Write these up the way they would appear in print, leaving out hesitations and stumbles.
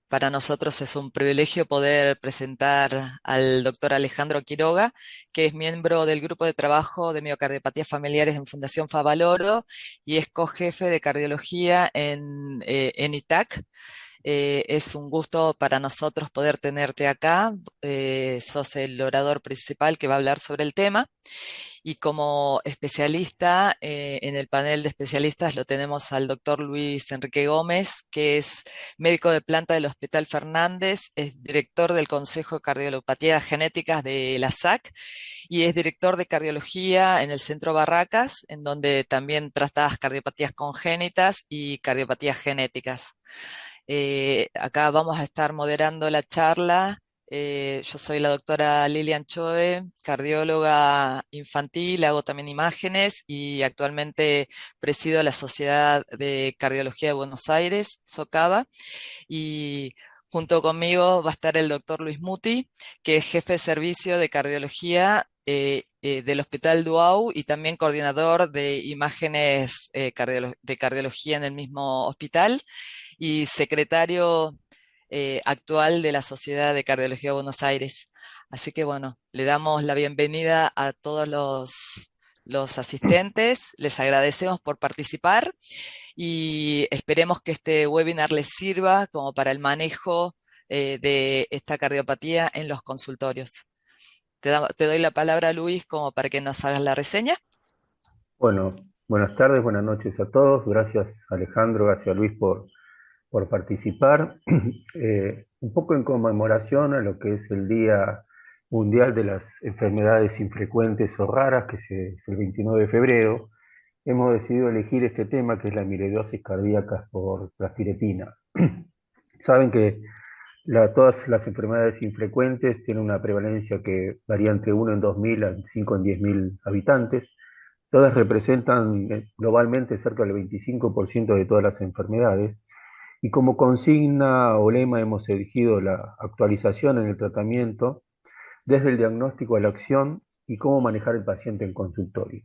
Para nosotros es un privilegio poder presentar al doctor Alejandro Quiroga, que es miembro del grupo de trabajo de miocardiopatías familiares en Fundación Favaloro y es cojefe de cardiología en ITAC. Es un gusto para nosotros poder tenerte acá. Sos el orador principal que va a hablar sobre el tema. Y como especialista, en el panel de especialistas lo tenemos al doctor Luis Enrique Gómez, que es médico de planta del Hospital Fernández, es director del Consejo de Cardiopatía Genéticas de la SAC y es director de cardiología en el Centro Barracas, en donde también tratas cardiopatías congénitas y cardiopatías genéticas. Acá vamos a estar moderando la charla. Yo soy la doctora Lilian Choe, cardióloga infantil, hago también imágenes y actualmente presido la Sociedad de Cardiología de Buenos Aires, SOCABA, y junto conmigo va a estar el doctor Luis Muti, que es jefe de servicio de cardiología del Hospital Duau y también coordinador de imágenes de cardiología en el mismo hospital y secretario actual de la Sociedad de Cardiología de Buenos Aires. Así que bueno, le damos la bienvenida a todos los asistentes, les agradecemos por participar y esperemos que este webinar les sirva como para el manejo de esta cardiopatía en los consultorios. Te doy la palabra, Luis, como para que nos hagas la reseña. Bueno, buenas tardes, buenas noches a todos. Gracias Alejandro, gracias Luis por participar. Un poco en conmemoración a lo que es el Día Mundial de las Enfermedades Infrecuentes o Raras, es el 29 de febrero, hemos decidido elegir este tema que es la amiloidosis cardíaca por plastiretina. Saben que todas las enfermedades infrecuentes tienen una prevalencia que varía entre 1 en 2.000 a 5 en 10.000 habitantes. Todas representan globalmente cerca del 25% de todas las enfermedades. Y como consigna o lema hemos elegido la actualización en el tratamiento desde el diagnóstico a la acción y cómo manejar el paciente en consultorio.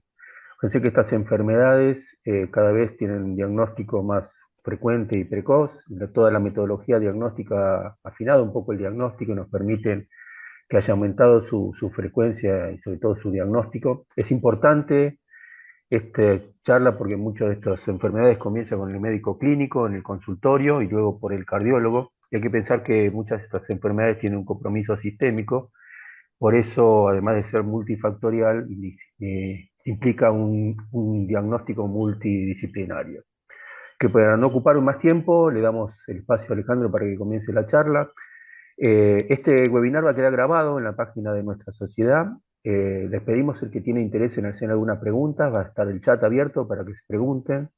Pensé que estas enfermedades cada vez tienen un diagnóstico más frecuente y precoz. Toda la metodología diagnóstica ha afinado un poco el diagnóstico y nos permiten que haya aumentado su frecuencia y sobre todo su diagnóstico. Es importante esta charla porque muchas de estas enfermedades comienzan con el médico clínico, en el consultorio y luego por el cardiólogo. Y hay que pensar que muchas de estas enfermedades tienen un compromiso sistémico, por eso, además de ser multifactorial, implica un diagnóstico multidisciplinario. Que para no ocupar más tiempo, le damos el espacio a Alejandro para que comience la charla. Este webinar va a quedar grabado en la página de nuestra sociedad. Les pedimos el que tiene interés en hacer alguna pregunta, va a estar el chat abierto para que se pregunten,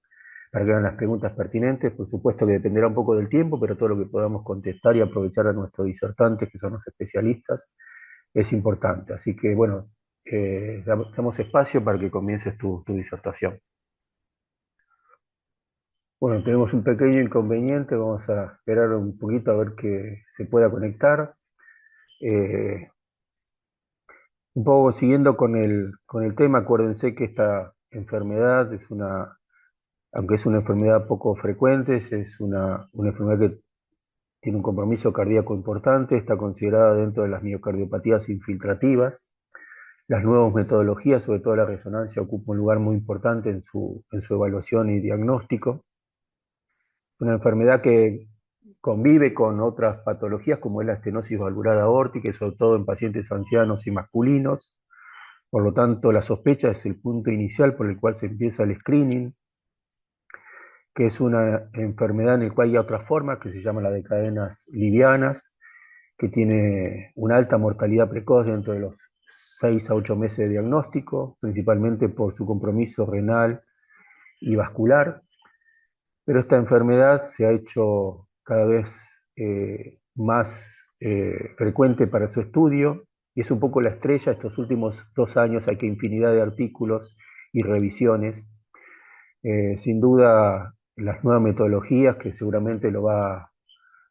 para que hagan las preguntas pertinentes. Por supuesto que dependerá un poco del tiempo, pero todo lo que podamos contestar y aprovechar a nuestros disertantes, que son los especialistas, es importante. Así que, bueno, damos espacio para que comiences tu disertación. Bueno, tenemos un pequeño inconveniente, vamos a esperar un poquito a ver que se pueda conectar. Eh, un poco siguiendo con el tema, acuérdense que esta enfermedad es aunque es una enfermedad poco frecuente, es una enfermedad que tiene un compromiso cardíaco importante, está considerada dentro de las miocardiopatías infiltrativas. Las nuevas metodologías, sobre todo la resonancia, ocupan un lugar muy importante en su evaluación y diagnóstico. Una enfermedad que convive con otras patologías como es la estenosis valvular aórtica, y sobre todo en pacientes ancianos y masculinos. Por lo tanto, la sospecha es el punto inicial por el cual se empieza el screening, que es una enfermedad en la cual hay otra forma que se llama la de cadenas livianas, que tiene una alta mortalidad precoz dentro de los 6 a 8 meses de diagnóstico, principalmente por su compromiso renal y vascular. Pero esta enfermedad se ha hecho cada vez más frecuente para su estudio y es un poco la estrella. Estos últimos 2 años hay que infinidad de artículos y revisiones. Sin duda, las nuevas metodologías, que seguramente lo va a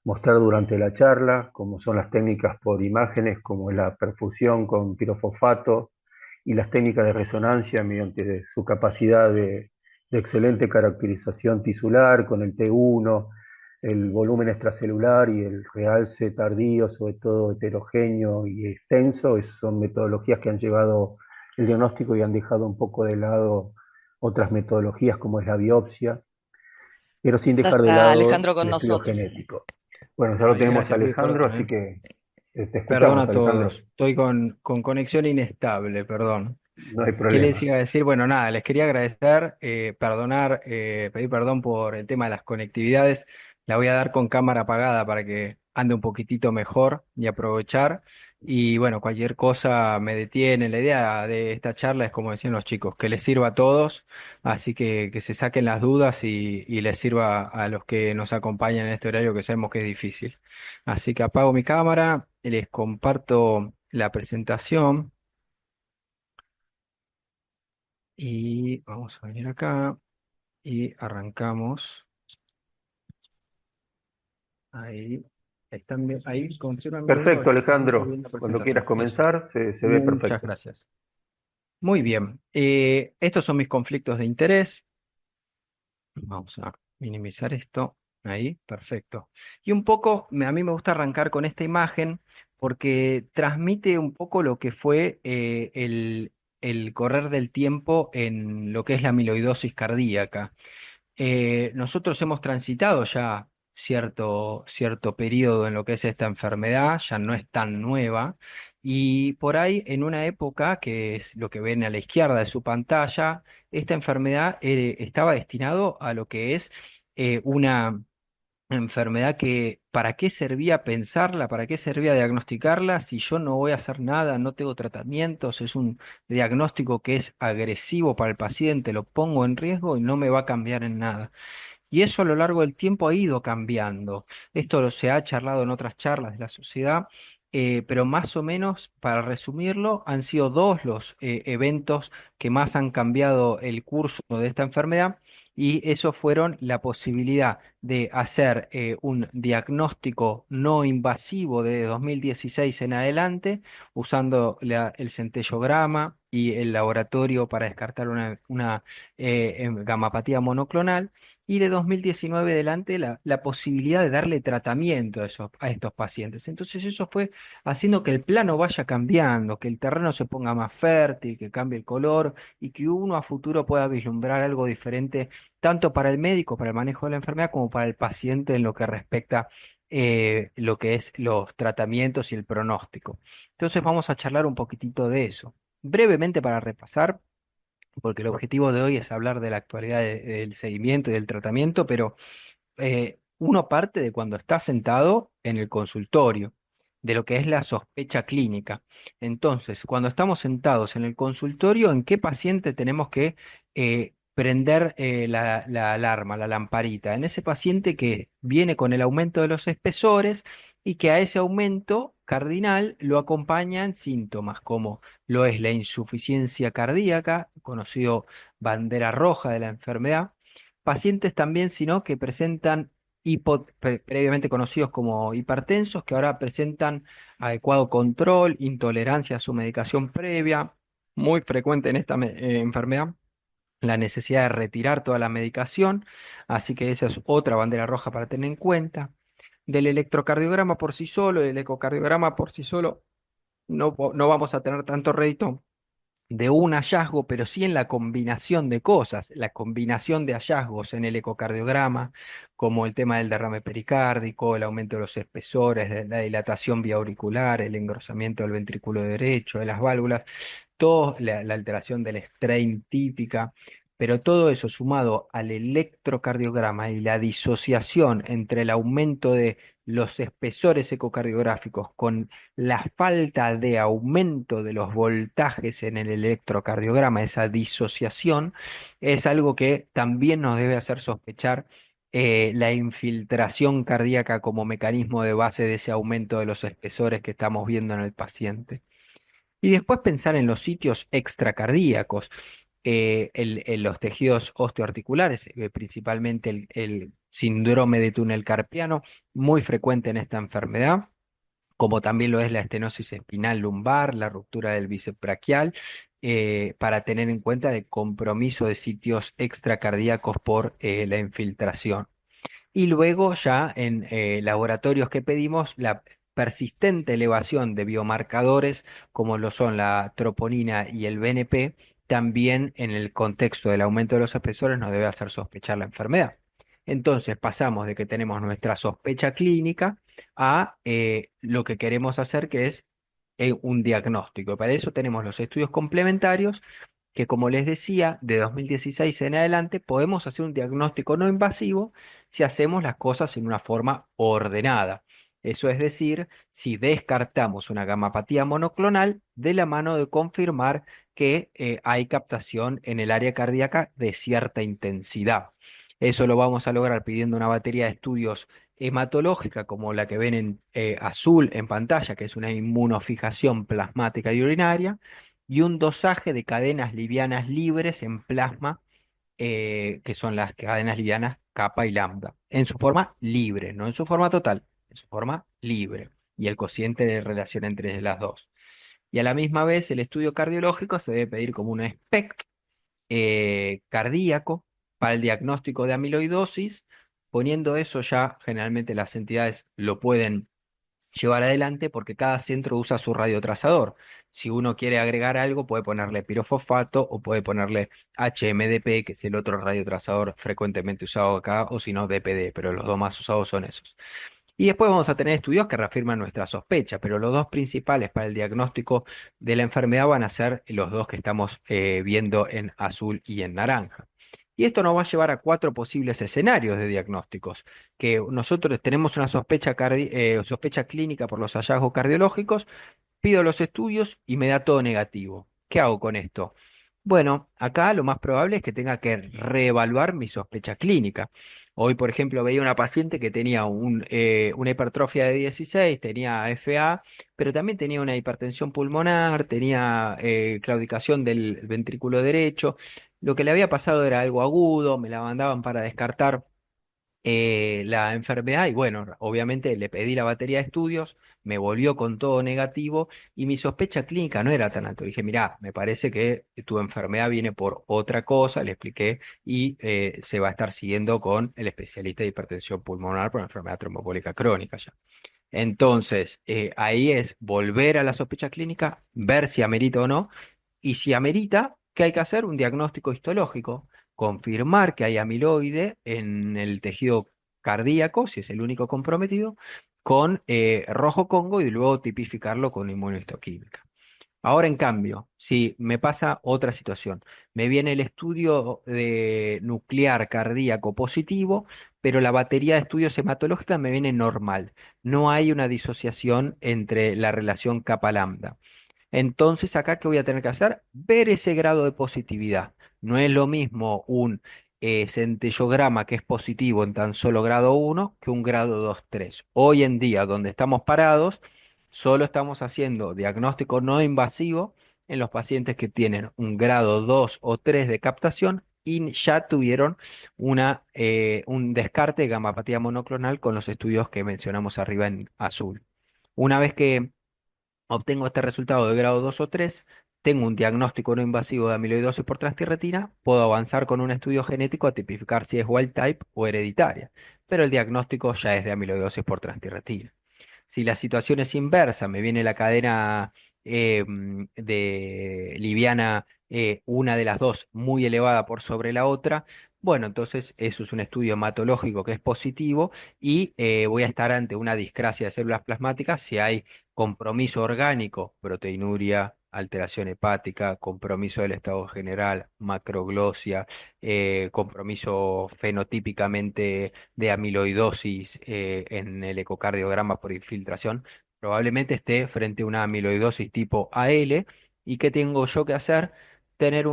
mostrar durante la charla, como son las técnicas por imágenes, como la perfusión con pirofosfato y las técnicas de resonancia mediante su capacidad de excelente caracterización tisular con el T1, el volumen extracelular y el realce tardío, sobre todo heterogéneo y extenso, son metodologías que han llevado el diagnóstico y han dejado un poco de lado otras metodologías como es la biopsia, pero sin Ya dejar de está lado Alejandro con el estudio nosotros. genético. Bueno, ya lo Ay, tenemos a gracias Luis, Alejandro, perdón, así que te Perdón escuchamos, a Alejandro. todos. Estoy con conexión inestable, perdón. No hay ¿Qué les problema. iba a decir? Bueno, nada, les quería agradecer, perdonar, pedir perdón por el tema de las conectividades. La voy a dar con cámara apagada para que ande un poquitito mejor y aprovechar. Y bueno, cualquier cosa me detiene. La idea de esta charla es, como decían los chicos, que les sirva a todos, así que se saquen las dudas y les sirva a los que nos acompañan en este horario que sabemos que es difícil. Así que apago mi cámara, les comparto la presentación. Y vamos a venir acá y arrancamos. Ahí. Están bien. Ahí, confírmame Luis, a ver Perfecto, si se siente Alejandro. bien la Cuando quieras presentación. Eso. comenzar, se ve Muchas perfecto. gracias. Muy bien. Estos son mis conflictos de interés. Vamos a minimizar esto. Ahí, perfecto. Y un poco, a mí me gusta arrancar con esta imagen porque transmite un poco lo que fue el correr del tiempo en lo que es la amiloidosis cardíaca. Nosotros hemos transitado ya cierto periodo en lo que es esta enfermedad, ya no es tan nueva, y por ahí en una época, que es lo que ven a la izquierda de su pantalla, esta enfermedad estaba destinado a lo que es una enfermedad que, ¿para qué servía pensarla? ¿Para qué servía diagnosticarla? Si yo no voy a hacer nada, no tengo tratamientos, es un diagnóstico que es agresivo para el paciente, lo pongo en riesgo y no me va a cambiar en nada. Y eso a lo largo del tiempo ha ido cambiando. Se ha charlado en otras charlas de la sociedad, pero más o menos, para resumirlo, han sido dos los eventos que más han cambiado el curso de esta enfermedad. Y eso fueron la posibilidad de hacer un diagnóstico no invasivo de 2016 en adelante, usando el centellograma y el laboratorio para descartar una gamapatía monoclonal, y de 2019 adelante la posibilidad de darle tratamiento a estos pacientes. Entonces eso fue haciendo que el plano vaya cambiando, que el terreno se ponga más fértil, que cambie el color y que uno a futuro pueda vislumbrar algo diferente, tanto para el médico, para el manejo de la enfermedad, como para el paciente en lo que respecta lo que es los tratamientos y el pronóstico. Entonces vamos a charlar un poquitito de eso. Brevemente para repasar, porque el objetivo de hoy es hablar de la actualidad del seguimiento y del tratamiento, pero uno parte de cuando está sentado en el consultorio, de lo que es la sospecha clínica. Entonces, cuando estamos sentados en el consultorio, ¿en qué paciente tenemos que prender la alarma, la lamparita? En ese paciente que viene con el aumento de los espesores y que a ese aumento cardinal lo acompañan síntomas como lo es la insuficiencia cardíaca, conocido bandera roja de la enfermedad. Pacientes también, sino que presentan previamente conocidos como hipertensos, que ahora presentan adecuado control, intolerancia a su medicación previa, muy frecuente en esta enfermedad, la necesidad de retirar toda la medicación, así que esa es otra bandera roja para tener en cuenta. Del electrocardiograma por sí solo, del ecocardiograma por sí solo, no vamos a tener tanto rédito de un hallazgo, pero sí en la combinación de cosas, la combinación de hallazgos en el ecocardiograma, como el tema del derrame pericárdico, el aumento de los espesores, la dilatación vía auricular, el engrosamiento del ventrículo derecho, de las válvulas, todo, la alteración del strain típica, pero todo eso sumado al electrocardiograma y la disociación entre el aumento de los espesores ecocardiográficos con la falta de aumento de los voltajes en el electrocardiograma, esa disociación, es algo que también nos debe hacer sospechar la infiltración cardíaca como mecanismo de base de ese aumento de los espesores que estamos viendo en el paciente. Y después pensar en los sitios extracardíacos, en los tejidos osteoarticulares, principalmente el síndrome de túnel carpiano, muy frecuente en esta enfermedad, como también lo es la estenosis espinal lumbar, la ruptura del bíceps braquial, para tener en cuenta el compromiso de sitios extracardíacos por la infiltración. Y luego ya en laboratorios que pedimos la persistente elevación de biomarcadores como lo son la troponina y el BNP, también en el contexto del aumento de los espesores nos debe hacer sospechar la enfermedad. Entonces pasamos de que tenemos nuestra sospecha clínica a lo que queremos hacer, que es un diagnóstico. Para eso tenemos los estudios complementarios que, como les decía, de 2016 en adelante podemos hacer un diagnóstico no invasivo si hacemos las cosas en una forma ordenada. Eso es decir, si descartamos una gamapatía monoclonal de la mano de confirmar que hay captación en el área cardíaca de cierta intensidad. Eso lo vamos a lograr pidiendo una batería de estudios hematológica como la que ven en azul en pantalla, que es una inmunofijación plasmática y urinaria, y un dosaje de cadenas livianas libres en plasma, que son las cadenas livianas kappa y lambda, en su forma libre, no en su forma total, en su forma libre, y el cociente de relación entre las dos. Y a la misma vez el estudio cardiológico se debe pedir como un SPECT cardíaco para el diagnóstico de amiloidosis. Poniendo eso ya generalmente las entidades lo pueden llevar adelante porque cada centro usa su radiotrazador. Si uno quiere agregar algo, puede ponerle pirofosfato o puede ponerle HMDP, que es el otro radiotrazador frecuentemente usado acá, o si no DPD, pero los dos más usados son esos. Y después vamos a tener estudios que reafirman nuestra sospecha, pero los dos principales para el diagnóstico de la enfermedad van a ser los dos que estamos viendo en azul y en naranja. Y esto nos va a llevar a cuatro posibles escenarios de diagnósticos, que nosotros tenemos una sospecha clínica por los hallazgos cardiológicos, pido los estudios y me da todo negativo. ¿Qué hago con esto? Bueno, acá lo más probable es que tenga que reevaluar mi sospecha clínica. Hoy, por ejemplo, veía una paciente que tenía una hipertrofia de 16, tenía FA, pero también tenía una hipertensión pulmonar, tenía claudicación del ventrículo derecho. Lo que le había pasado era algo agudo, me la mandaban para descartar la enfermedad y bueno, obviamente le pedí la batería de estudios, me volvió con todo negativo y mi sospecha clínica no era tan alta. Dije, mirá, me parece que tu enfermedad viene por otra cosa, le expliqué y se va a estar siguiendo con el especialista de hipertensión pulmonar por enfermedad trombocólica crónica ya. Entonces, ahí es volver a la sospecha clínica, ver si amerita o no, y si amerita, ¿qué hay que hacer? Un diagnóstico histológico, confirmar que hay amiloide en el tejido cardíaco, si es el único comprometido, con rojo Congo y luego tipificarlo con inmunohistoquímica. Ahora, en cambio, si me pasa otra situación, me viene el estudio de nuclear cardíaco positivo, pero la batería de estudios hematológicos me viene normal. No hay una disociación entre la relación kappa lambda. Entonces, acá, ¿qué voy a tener que hacer? Ver ese grado de positividad. No es lo mismo un centellograma que es positivo en tan solo grado 1 que un grado 2, 3. Hoy en día, donde estamos parados, solo estamos haciendo diagnóstico no invasivo en los pacientes que tienen un grado 2 o 3 de captación y ya tuvieron un descarte de gamapatía monoclonal con los estudios que mencionamos arriba en azul. Una vez que obtengo este resultado de grado 2 o 3, tengo un diagnóstico no invasivo de amiloidosis por transtirretina, puedo avanzar con un estudio genético a tipificar si es wild type o hereditaria, pero el diagnóstico ya es de amiloidosis por transtirretina. Si la situación es inversa, me viene la cadena de liviana, una de las dos muy elevada por sobre la otra, bueno, entonces eso es un estudio hematológico que es positivo y voy a estar ante una discrasia de células plasmáticas si hay compromiso orgánico, proteinuria, alteración hepática, compromiso del estado general, macroglosia, compromiso fenotípicamente de amiloidosis en el ecocardiograma por infiltración, probablemente esté frente a una amiloidosis tipo AL. ¿Y qué tengo yo que hacer? Tener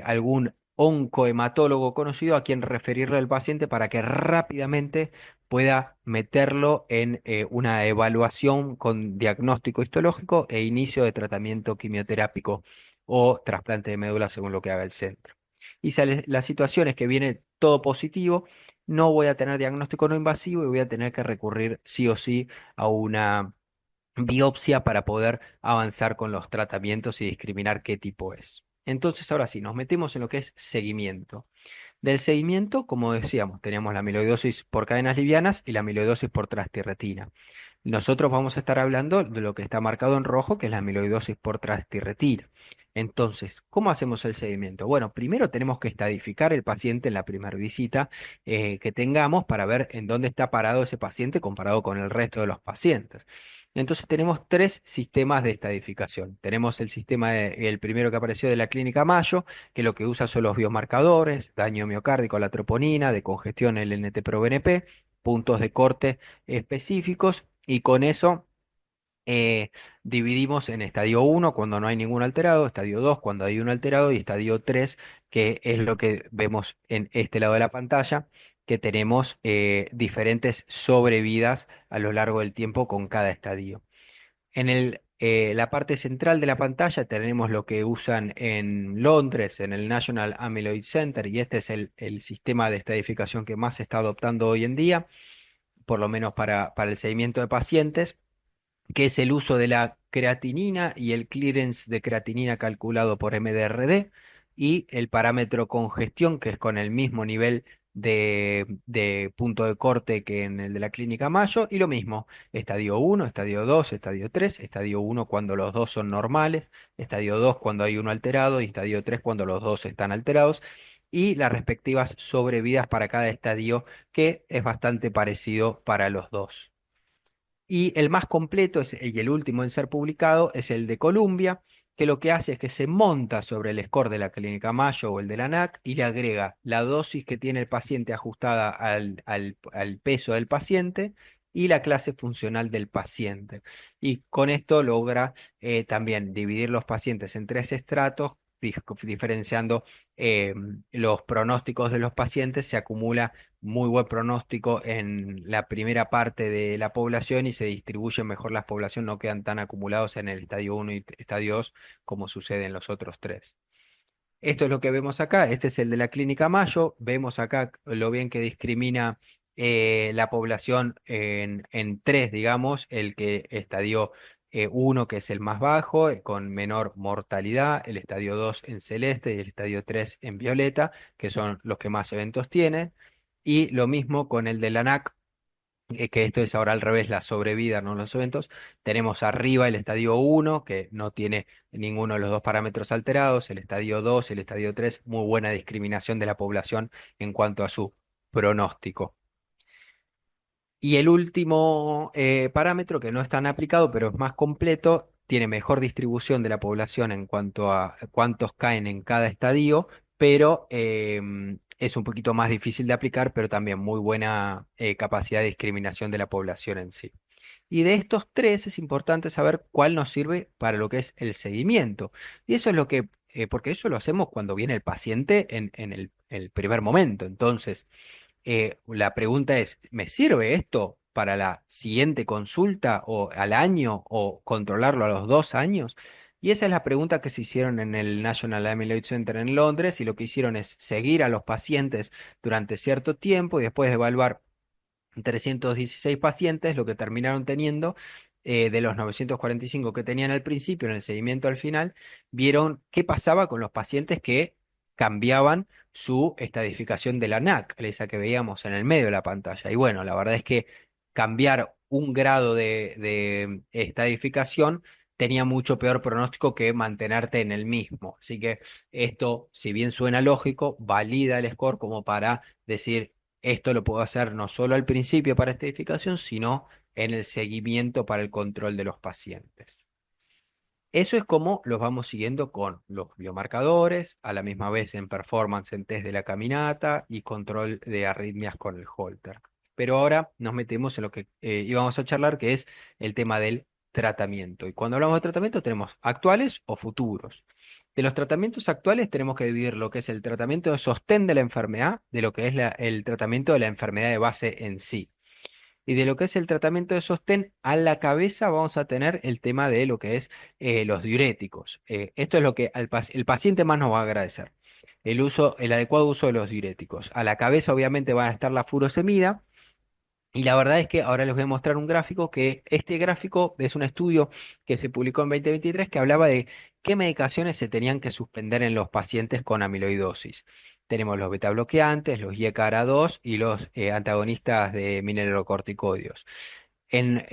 algún oncohematólogo conocido a quien referirle al paciente para que rápidamente pueda meterlo en una evaluación con diagnóstico histológico e inicio de tratamiento quimioterápico o trasplante de médula según lo que haga el centro. Y si la situación es que viene todo positivo, no voy a tener diagnóstico no invasivo y voy a tener que recurrir sí o sí a una biopsia para poder avanzar con los tratamientos y discriminar qué tipo es. Entonces, ahora sí, nos metemos en lo que es seguimiento. Del seguimiento, como decíamos, teníamos la amiloidosis por cadenas livianas y la amiloidosis por transtirretina. Nosotros vamos a estar hablando de lo que está marcado en rojo, que es la amiloidosis por transtirretina. Entonces, ¿cómo hacemos el seguimiento? Bueno, primero tenemos que estadificar el paciente en la primera visita que tengamos para ver en dónde está parado ese paciente comparado con el resto de los pacientes. Entonces tenemos tres sistemas de estadificación. Tenemos el sistema, el primero que apareció de la clínica Mayo, que lo que usa son los biomarcadores, daño miocárdico a la troponina, de congestión el NT-proBNP, puntos de corte específicos, y con eso eh, dividimos en estadio 1 cuando no hay ningún alterado, estadio 2 cuando hay un alterado y estadio 3, que es lo que vemos en este lado de la pantalla, que tenemos diferentes sobrevidas a lo largo del tiempo con cada estadio. En la parte central de la pantalla tenemos lo que usan en Londres, en el National Amyloid Center, y este es el sistema de estadificación que más se está adoptando hoy en día, por lo menos para el seguimiento de pacientes, que es el uso de la creatinina y el clearance de creatinina calculado por MDRD, y el parámetro congestión, que es con el mismo nivel de punto de corte que en el de la clínica Mayo, y lo mismo, estadio 1, estadio 2, estadio 3, estadio 1 cuando los dos son normales, estadio 2 cuando hay uno alterado y estadio 3 cuando los dos están alterados, y las respectivas sobrevidas para cada estadio, que es bastante parecido para los dos. Y el más completo y el último en ser publicado es el de Columbia, que lo que hace es que se monta sobre el score de la Clínica Mayo o el de la NAC y le agrega la dosis que tiene el paciente ajustada al peso del paciente y la clase funcional del paciente. Y con esto logra también dividir los pacientes en tres estratos, diferenciando eh, los pronósticos de los pacientes. Se acumula muy buen pronóstico en la primera parte de la población y se distribuye mejor la población, no quedan tan acumulados en el estadio 1 y estadio 2 como sucede en los otros tres. Esto es lo que vemos acá, este es el de la Clínica Mayo, vemos acá lo bien que discrimina la población en tres, digamos, el que estadio 1, que es el más bajo, con menor mortalidad, el estadio 2 en celeste y el estadio 3 en violeta, que son los que más eventos tienen, y lo mismo con el de la NAC, que esto es ahora al revés, la sobrevida, no los eventos. Tenemos arriba el estadio 1, que no tiene ninguno de los dos parámetros alterados, el estadio 2, el estadio 3, muy buena discriminación de la población en cuanto a su pronóstico. Y el último parámetro, que no es tan aplicado, pero es más completo, tiene mejor distribución de la población en cuanto a cuántos caen en cada estadio, pero es un poquito más difícil de aplicar, pero también muy buena capacidad de discriminación de la población en sí. Y de estos tres es importante saber cuál nos sirve para lo que es el seguimiento. Y eso es lo que, porque eso lo hacemos cuando viene el paciente en el primer momento. Entonces, la pregunta es, ¿me sirve esto para la siguiente consulta o al año o controlarlo a los 2 años? Y esa es la pregunta que se hicieron en el National Amyloid Center en Londres, y lo que hicieron es seguir a los pacientes durante cierto tiempo y después de evaluar 316 pacientes, lo que terminaron teniendo, de los 945 que tenían al principio, en el seguimiento al final, vieron qué pasaba con los pacientes que cambiaban su estadificación de la NAC, esa que veíamos en el medio de la pantalla. Y bueno, la verdad es que cambiar un grado de estadificación tenía mucho peor pronóstico que mantenerte en el mismo. Así que esto, si bien suena lógico, valida el score como para decir, esto lo puedo hacer no solo al principio para estadificación, sino en el seguimiento para el control de los pacientes. Eso es como los vamos siguiendo con los biomarcadores, a la misma vez en performance en test de la caminata y control de arritmias con el Holter. Pero ahora nos metemos en lo que íbamos a charlar, que es el tema del tratamiento. Y cuando hablamos de tratamiento tenemos actuales o futuros. De los tratamientos actuales tenemos que dividir lo que es el tratamiento de sostén de la enfermedad de lo que es el tratamiento de la enfermedad de base en sí. Y de lo que es el tratamiento de sostén a la cabeza vamos a tener el tema de lo que es los diuréticos. Esto es lo que el paciente más nos va a agradecer. El adecuado uso de los diuréticos. A la cabeza obviamente va a estar la furosemida. Y la verdad es que ahora les voy a mostrar un gráfico, que este gráfico es un estudio que se publicó en 2023 que hablaba de qué medicaciones se tenían que suspender en los pacientes con amiloidosis. tenemos los beta bloqueantes, los IECARA-2 y los antagonistas de mineralocorticoides. En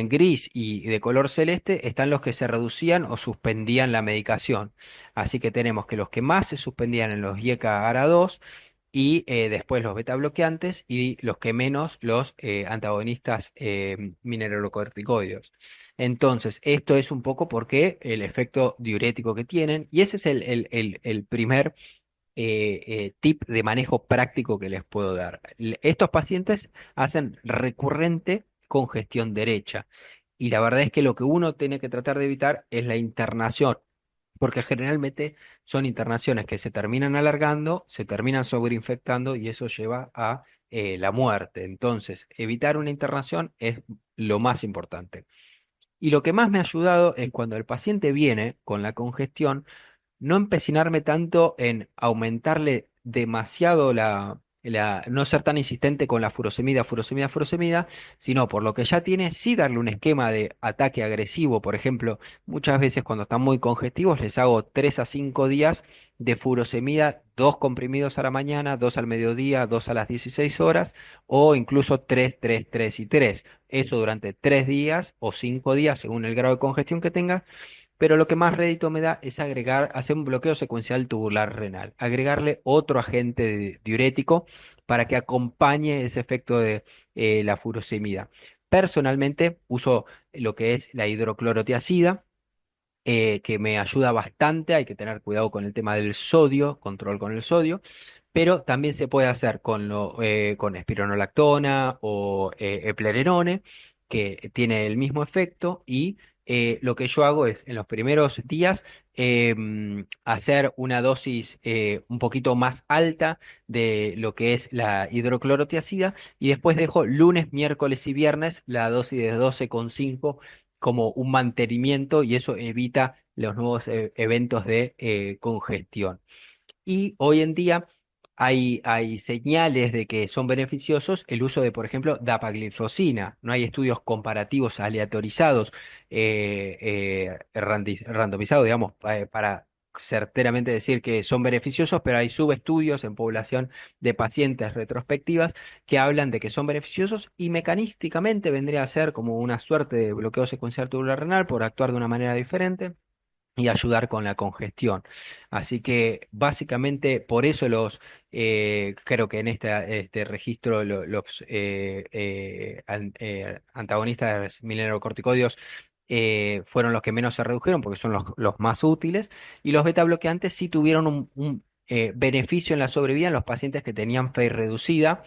gris y de color celeste están los que se reducían o suspendían la medicación. Así que tenemos que los que más se suspendían en los IECA ARA2 y después los beta bloqueantes y los que menos los antagonistas mineralocorticoides. Entonces, esto es un poco porque el efecto diurético que tienen, y ese es el primer tip de manejo práctico que les puedo dar. Estos pacientes hacen recurrente congestión derecha y la verdad es que lo que uno tiene que tratar de evitar es la internación, porque generalmente son internaciones que se terminan alargando, se terminan sobreinfectando y eso lleva a la muerte. Entonces, evitar una internación es lo más importante. Y lo que más me ha ayudado es cuando el paciente viene con la congestión, no empecinarme tanto en aumentarle demasiado no ser tan insistente con la furosemida, sino por lo que ya tiene, sí darle un esquema de ataque agresivo. Por ejemplo, muchas veces cuando están muy congestivos les hago 3 a 5 días de furosemida, 2 comprimidos a la mañana, 2 al mediodía, 2 a las 16 horas, o incluso 3 3 3 y 3. Eso durante 3 días o 5 días, según el grado de congestión que tenga, pero lo que más rédito me da es hacer un bloqueo secuencial tubular renal, agregarle otro agente diurético para que acompañe ese efecto de la furosemida. Personalmente uso lo que es la hidroclorotiazida, que me ayuda bastante. Hay que tener cuidado con el tema del sodio, control con el sodio, pero también se puede hacer con espironolactona o eplerenone, que tiene el mismo efecto. Y lo que yo hago es, en los primeros días, hacer una dosis un poquito más alta de lo que es la hidroclorotiazida, y después dejo lunes, miércoles y viernes la dosis de 12,5 como un mantenimiento, y eso evita los nuevos eventos de congestión. Y hoy en día hay señales de que son beneficiosos el uso de, por ejemplo, dapagliflozina. No hay estudios comparativos aleatorizados, randomizados, digamos, para certeramente decir que son beneficiosos, pero hay subestudios en población de pacientes retrospectivas que hablan de que son beneficiosos, y mecanísticamente vendría a ser como una suerte de bloqueo secuencial tubular renal por actuar de una manera diferente y ayudar con la congestión. Así que básicamente por eso creo que en este registro los antagonistas mineralocorticoides fueron los que menos se redujeron porque son los más útiles, y los beta bloqueantes sí tuvieron un beneficio en la sobrevida en los pacientes que tenían fe reducida,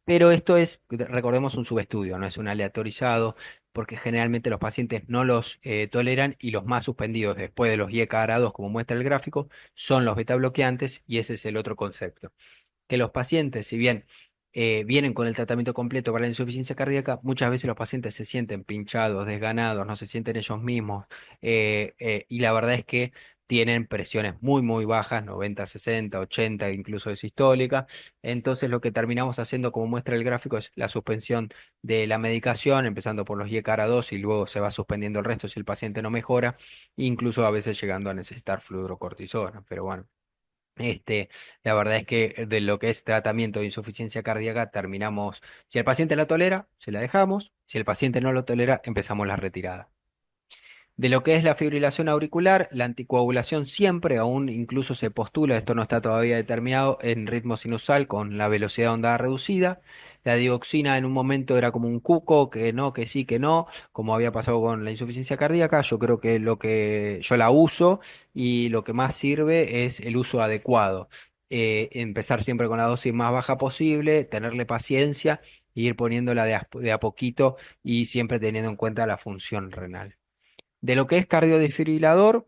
pero esto es, recordemos, un subestudio, no es un aleatorizado, porque generalmente los pacientes no los toleran, y los más suspendidos después de los IECA arados, como muestra el gráfico, son los beta bloqueantes, y ese es el otro concepto. Que los pacientes, si bien vienen con el tratamiento completo para la insuficiencia cardíaca, muchas veces los pacientes se sienten pinchados, desganados, no se sienten ellos mismos, y la verdad es que tienen presiones muy, muy bajas, 90, 60, 80, incluso de sistólica. Entonces lo que terminamos haciendo, como muestra el gráfico, es la suspensión de la medicación, empezando por los IECARA-2, y luego se va suspendiendo el resto si el paciente no mejora, incluso a veces llegando a necesitar fluorocortisona. Pero bueno. La verdad es que de lo que es tratamiento de insuficiencia cardíaca terminamos, si el paciente la tolera, se la dejamos; si el paciente no lo tolera, empezamos la retirada. De lo que es la fibrilación auricular, la anticoagulación siempre, aún incluso se postula, esto no está todavía determinado, en ritmo sinusal con la velocidad de onda reducida. La dioxina en un momento era como un cuco, que no, que sí, que no, como había pasado con la insuficiencia cardíaca. Yo creo que lo que yo la uso, y lo que más sirve es el uso adecuado. Empezar siempre con la dosis más baja posible, tenerle paciencia e ir poniéndola de a poquito, y siempre teniendo en cuenta la función renal. De lo que es cardiodesfibrilador,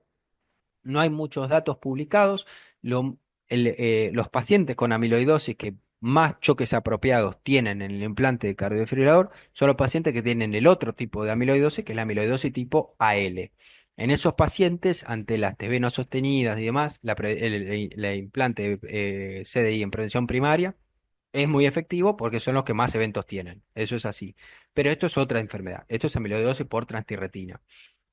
no hay muchos datos publicados. Los pacientes con amiloidosis que más choques apropiados tienen en el implante de cardiodesfibrilador son los pacientes que tienen el otro tipo de amiloidosis, que es la amiloidosis tipo AL. En esos pacientes, ante las TB no sostenidas y demás, la implante CDI en prevención primaria es muy efectivo porque son los que más eventos tienen. Eso es así. Pero esto es otra enfermedad. Esto es amiloidosis por transtirretina.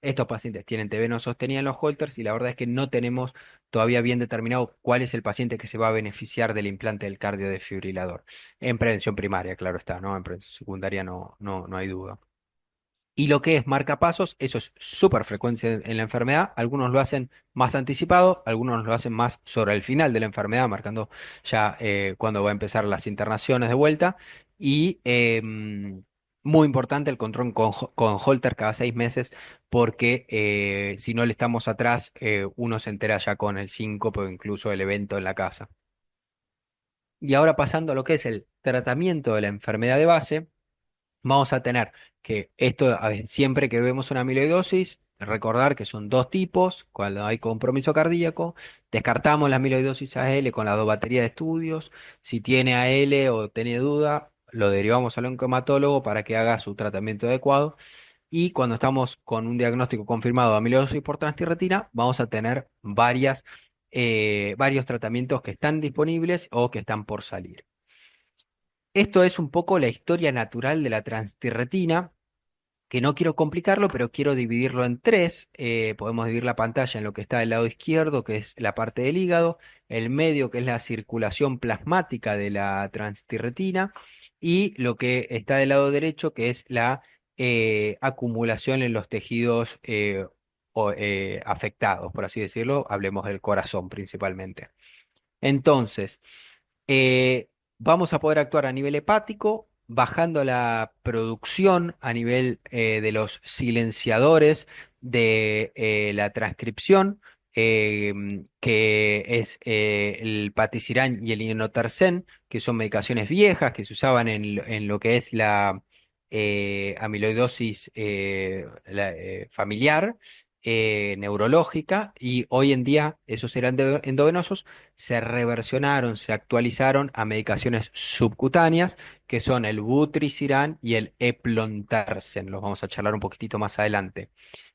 Estos pacientes tienen TB no sostenida en los Holters y la verdad es que no tenemos todavía bien determinado cuál es el paciente que se va a beneficiar del implante del cardiodefibrilador. En prevención primaria, claro está, ¿no? En prevención secundaria no hay duda. Y lo que es marcapasos, eso es súper frecuente en la enfermedad. Algunos lo hacen más anticipado, algunos lo hacen más sobre el final de la enfermedad, marcando ya cuando va a empezar las internaciones de vuelta. Y muy importante el control con Holter cada 6 meses, porque si no le estamos atrás, uno se entera ya con el síncope o incluso el evento en la casa. Y ahora pasando a lo que es el tratamiento de la enfermedad de base. Vamos a tener que esto, a ver, siempre que vemos una amiloidosis, recordar que son dos tipos, cuando hay compromiso cardíaco, descartamos la amiloidosis AL con las dos baterías de estudios, si tiene AL o tiene duda, lo derivamos al oncohematólogo para que haga su tratamiento adecuado, y cuando estamos con un diagnóstico confirmado de amiloidosis por transtirretina, vamos a tener varios tratamientos que están disponibles o que están por salir. Esto es un poco la historia natural de la transtirretina, que no quiero complicarlo, pero quiero dividirlo en tres. Podemos dividir la pantalla en lo que está del lado izquierdo, que es la parte del hígado, el medio, que es la circulación plasmática de la transtirretina, y lo que está del lado derecho, que es la acumulación en los tejidos afectados, por así decirlo. Hablemos del corazón principalmente. Entonces, eh, vamos a poder actuar a nivel hepático, bajando la producción a nivel de los silenciadores de la transcripción, que es el patisiran y el inotersen, que son medicaciones viejas que se usaban en lo que es la amiloidosis familiar. Neurológica, y hoy en día esos eran endovenosos, se reversionaron, se actualizaron a medicaciones subcutáneas, que son el vutrisiran y el eplontersen. Los vamos a charlar un poquitito más adelante.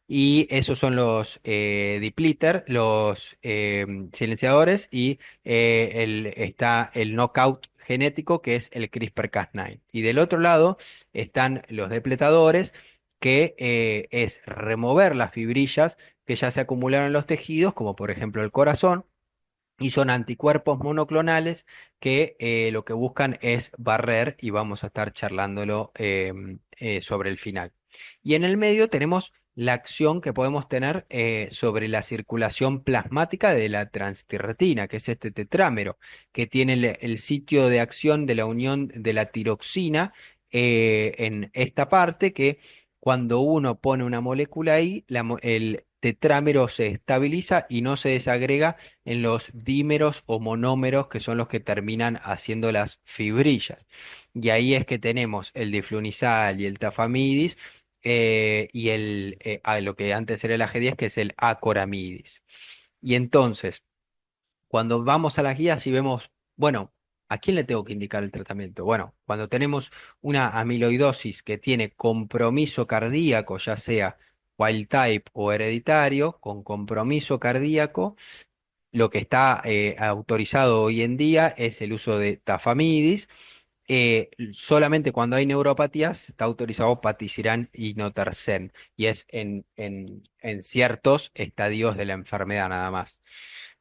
Y esos son los depleter, los silenciadores, y está el knockout genético, que es el CRISPR-Cas9. Y del otro lado están los depletadores, que es remover las fibrillas que ya se acumularon en los tejidos, como por ejemplo el corazón, y son anticuerpos monoclonales que lo que buscan es barrer, y vamos a estar charlándolo sobre el final. Y en el medio tenemos la acción que podemos tener sobre la circulación plasmática de la transtirretina, que es este tetrámero, que tiene el sitio de acción de la unión de la tiroxina en esta parte, que cuando uno pone una molécula ahí, el tetrámero se estabiliza y no se desagrega en los dímeros o monómeros, que son los que terminan haciendo las fibrillas. Y ahí es que tenemos el diflunisal y el tafamidis, y lo que antes era el AG10, que es el acoramidis. Y entonces, cuando vamos a las guías y vemos, bueno, ¿a quién le tengo que indicar el tratamiento? Bueno, cuando tenemos una amiloidosis que tiene compromiso cardíaco, ya sea wild type o hereditario, con compromiso cardíaco, lo que está autorizado hoy en día es el uso de tafamidis. Solamente cuando hay neuropatías está autorizado patisiran y notersen, y es en ciertos estadios de la enfermedad nada más.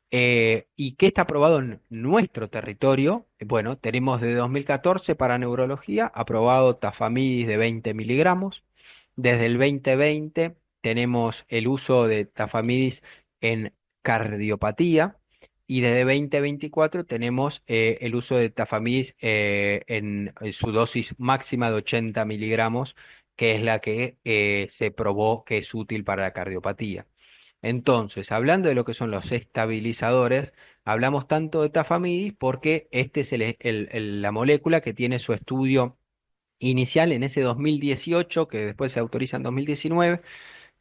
¿Y qué está aprobado en nuestro territorio? Bueno, tenemos de 2014 para neurología aprobado tafamidis de 20 miligramos. Desde el 2020 tenemos el uso de tafamidis en cardiopatía, y desde 2024 tenemos el uso de tafamidis en su dosis máxima de 80 miligramos, que es la que se probó que es útil para la cardiopatía. Entonces, hablando de lo que son los estabilizadores, hablamos tanto de tafamidis porque este es la molécula que tiene su estudio inicial en ese 2018, que después se autoriza en 2019,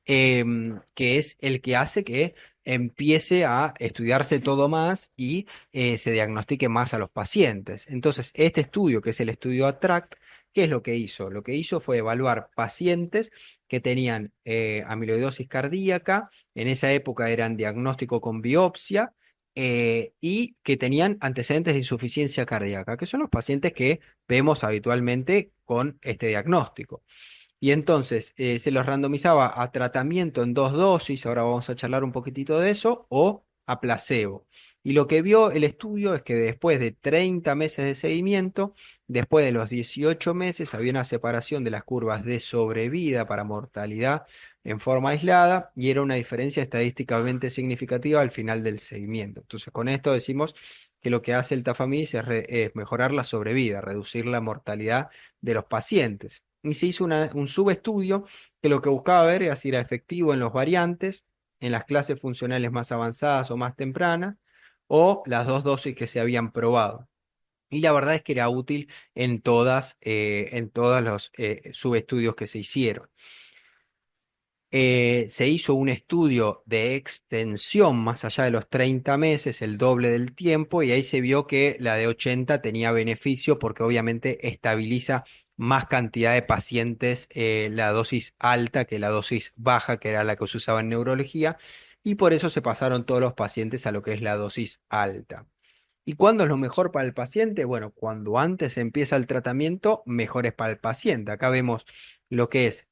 que es el que hace que empiece a estudiarse todo más y se diagnostique más a los pacientes. Entonces, este estudio, que es el estudio ATTRACT, ¿qué es lo que hizo? Lo que hizo fue evaluar pacientes que tenían amiloidosis cardíaca, en esa época eran diagnóstico con biopsia, y que tenían antecedentes de insuficiencia cardíaca, que son los pacientes que vemos habitualmente con este diagnóstico. Y entonces se los randomizaba a tratamiento en dos dosis, ahora vamos a charlar un poquitito de eso, o a placebo. Y lo que vio el estudio es que después de 30 meses de seguimiento, después de los 18 meses, había una separación de las curvas de sobrevida para mortalidad en forma aislada y era una diferencia estadísticamente significativa al final del seguimiento. Entonces, con esto decimos que lo que hace el Tafamidis es mejorar la sobrevida, reducir la mortalidad de los pacientes. Y se hizo un subestudio que lo que buscaba ver era si era efectivo en los variantes, en las clases funcionales más avanzadas o más tempranas, o las dos dosis que se habían probado. Y la verdad es que era útil en todos los subestudios que se hicieron. Se hizo un estudio de extensión más allá de los 30 meses, el doble del tiempo, y ahí se vio que la de 80 tenía beneficio porque obviamente estabiliza más cantidad de pacientes la dosis alta que la dosis baja, que era la que se usaba en neurología, y por eso se pasaron todos los pacientes a lo que es la dosis alta. ¿Y cuándo es lo mejor para el paciente? Bueno, cuando antes empieza el tratamiento, mejor es para el paciente. Acá vemos lo que es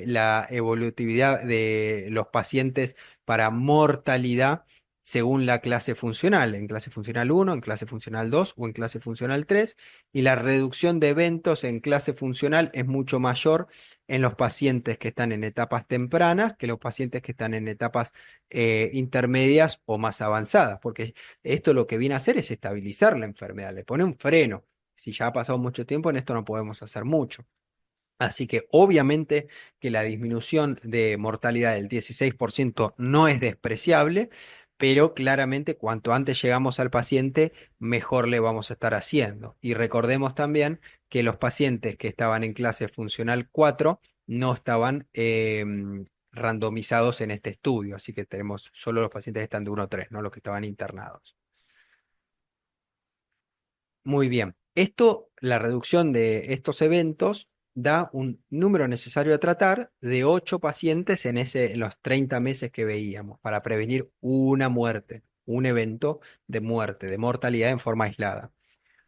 la evolutividad de los pacientes para mortalidad según la clase funcional, en clase funcional 1, en clase funcional 2 o en clase funcional 3, y la reducción de eventos en clase funcional es mucho mayor en los pacientes que están en etapas tempranas que los pacientes que están en etapas intermedias o más avanzadas, porque esto lo que viene a hacer es estabilizar la enfermedad, le pone un freno. Si ya ha pasado mucho tiempo, en esto no podemos hacer mucho. Así que obviamente que la disminución de mortalidad del 16% no es despreciable, pero claramente cuanto antes llegamos al paciente, mejor le vamos a estar haciendo. Y recordemos también que los pacientes que estaban en clase funcional 4 no estaban randomizados en este estudio, así que tenemos solo los pacientes que están de 1 a 3, no los que estaban internados. Muy bien. Esto, la reducción de estos eventos da un número necesario a tratar de 8 pacientes en los 30 meses que veíamos para prevenir una muerte, un evento de muerte, de mortalidad en forma aislada.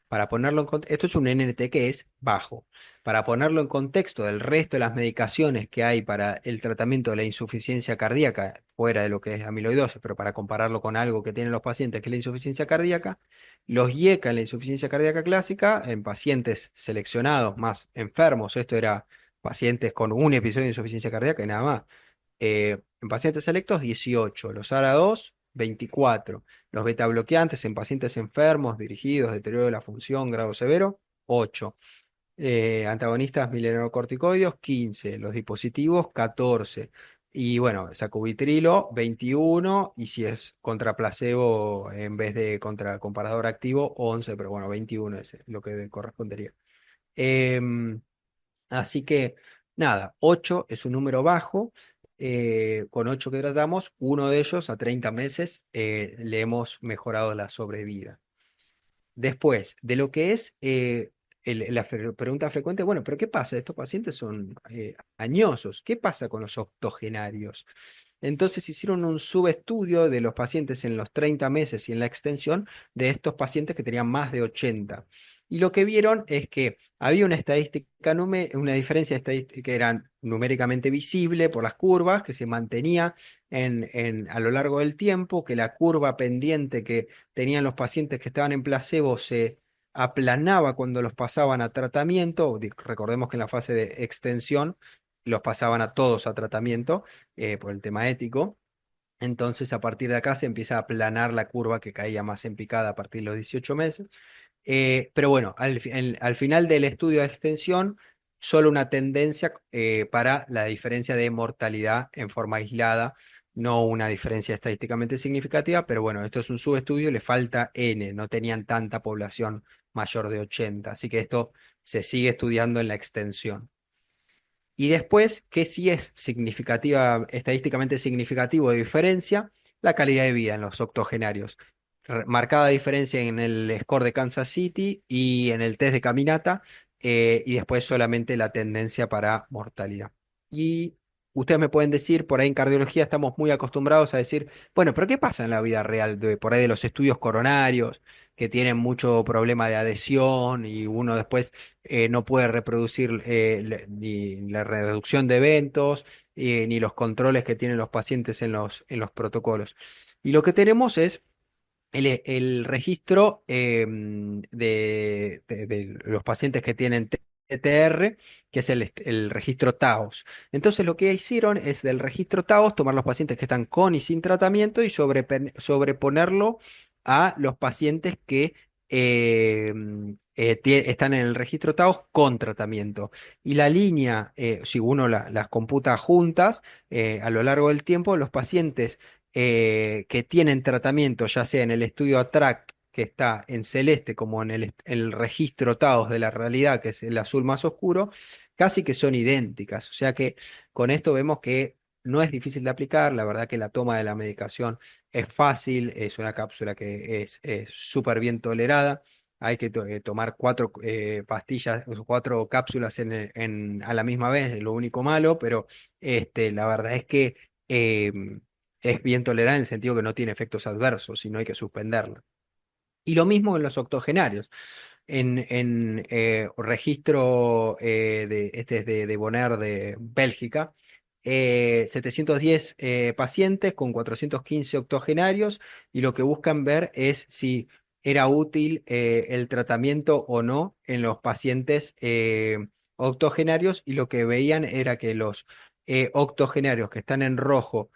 Para ponerlo esto es un NNT que es bajo. Para ponerlo en contexto del resto de las medicaciones que hay para el tratamiento de la insuficiencia cardíaca, fuera de lo que es amiloidosis, pero para compararlo con algo que tienen los pacientes, que es la insuficiencia cardíaca, los IECA en la insuficiencia cardíaca clásica, en pacientes seleccionados más enfermos, esto era pacientes con un episodio de insuficiencia cardíaca y nada más, en pacientes selectos 18, los ARA2 24, los beta bloqueantes en pacientes enfermos, dirigidos, deterioro de la función, grado severo, 8. Antagonistas mineralocorticoides, 15. Los dispositivos, 14. Y bueno, sacubitrilo, 21. Y si es contra placebo en vez de contra comparador activo, 11. Pero bueno, 21 es lo que correspondería. Em, Así que nada, 8 es un número bajo. Con 8 que tratamos, uno de ellos a 30 meses le hemos mejorado la sobrevida. Después, de lo que es pregunta frecuente, bueno, pero ¿qué pasa? Estos pacientes son añosos. ¿Qué pasa con los octogenarios? Entonces hicieron un subestudio de los pacientes en los 30 meses y en la extensión de estos pacientes que tenían más de 80. Y lo que vieron es que había una estadística, una diferencia estadística que era numéricamente visible por las curvas, que se mantenía a lo largo del tiempo, que la curva pendiente que tenían los pacientes que estaban en placebo se aplanaba cuando los pasaban a tratamiento. Recordemos que en la fase de extensión los pasaban a todos a tratamiento por el tema ético. Entonces, a partir de acá se empieza a aplanar la curva que caía más en picada a partir de los 18 meses. Pero bueno, al final del estudio de extensión, solo una tendencia para la diferencia de mortalidad en forma aislada, no una diferencia estadísticamente significativa, pero bueno, esto es un subestudio, le falta N, no tenían tanta población mayor de 80, así que esto se sigue estudiando en la extensión. Y después, ¿qué sí es significativa, estadísticamente significativo de diferencia? La calidad de vida en los octogenarios. Marcada diferencia en el score de Kansas City y en el test de caminata, y después solamente la tendencia para mortalidad. Y ustedes me pueden decir, por ahí en cardiología estamos muy acostumbrados a decir, bueno, pero ¿qué pasa en la vida real por ahí de los estudios coronarios, que tienen mucho problema de adhesión y uno después no puede reproducir ni la reducción de eventos, ni los controles que tienen los pacientes en los protocolos? Y lo que tenemos es el registro de los pacientes que tienen TTR, que es el registro TAOS. Entonces lo que hicieron es del registro TAOS tomar los pacientes que están con y sin tratamiento y sobreponerlo a los pacientes que están en el registro TAOS con tratamiento. Y la línea, si uno las computa juntas, a lo largo del tiempo, los pacientes que tienen tratamiento, ya sea en el estudio ATTRACT, que está en celeste, como en el registro TAOS de la realidad, que es el azul más oscuro, casi que son idénticas. O sea que con esto vemos que no es difícil de aplicar, la verdad que la toma de la medicación es fácil, es una cápsula que es súper bien tolerada. Hay que tomar 4 pastillas, o 4 cápsulas a la misma vez, es lo único malo, pero la verdad es que es bien tolerada en el sentido que no tiene efectos adversos y no hay que suspenderla. Y lo mismo en los octogenarios. En registro este es de Bonner de Bélgica, 710 pacientes con 415 octogenarios y lo que buscan ver es si era útil el tratamiento o no en los pacientes octogenarios y lo que veían era que los octogenarios que están en rojo,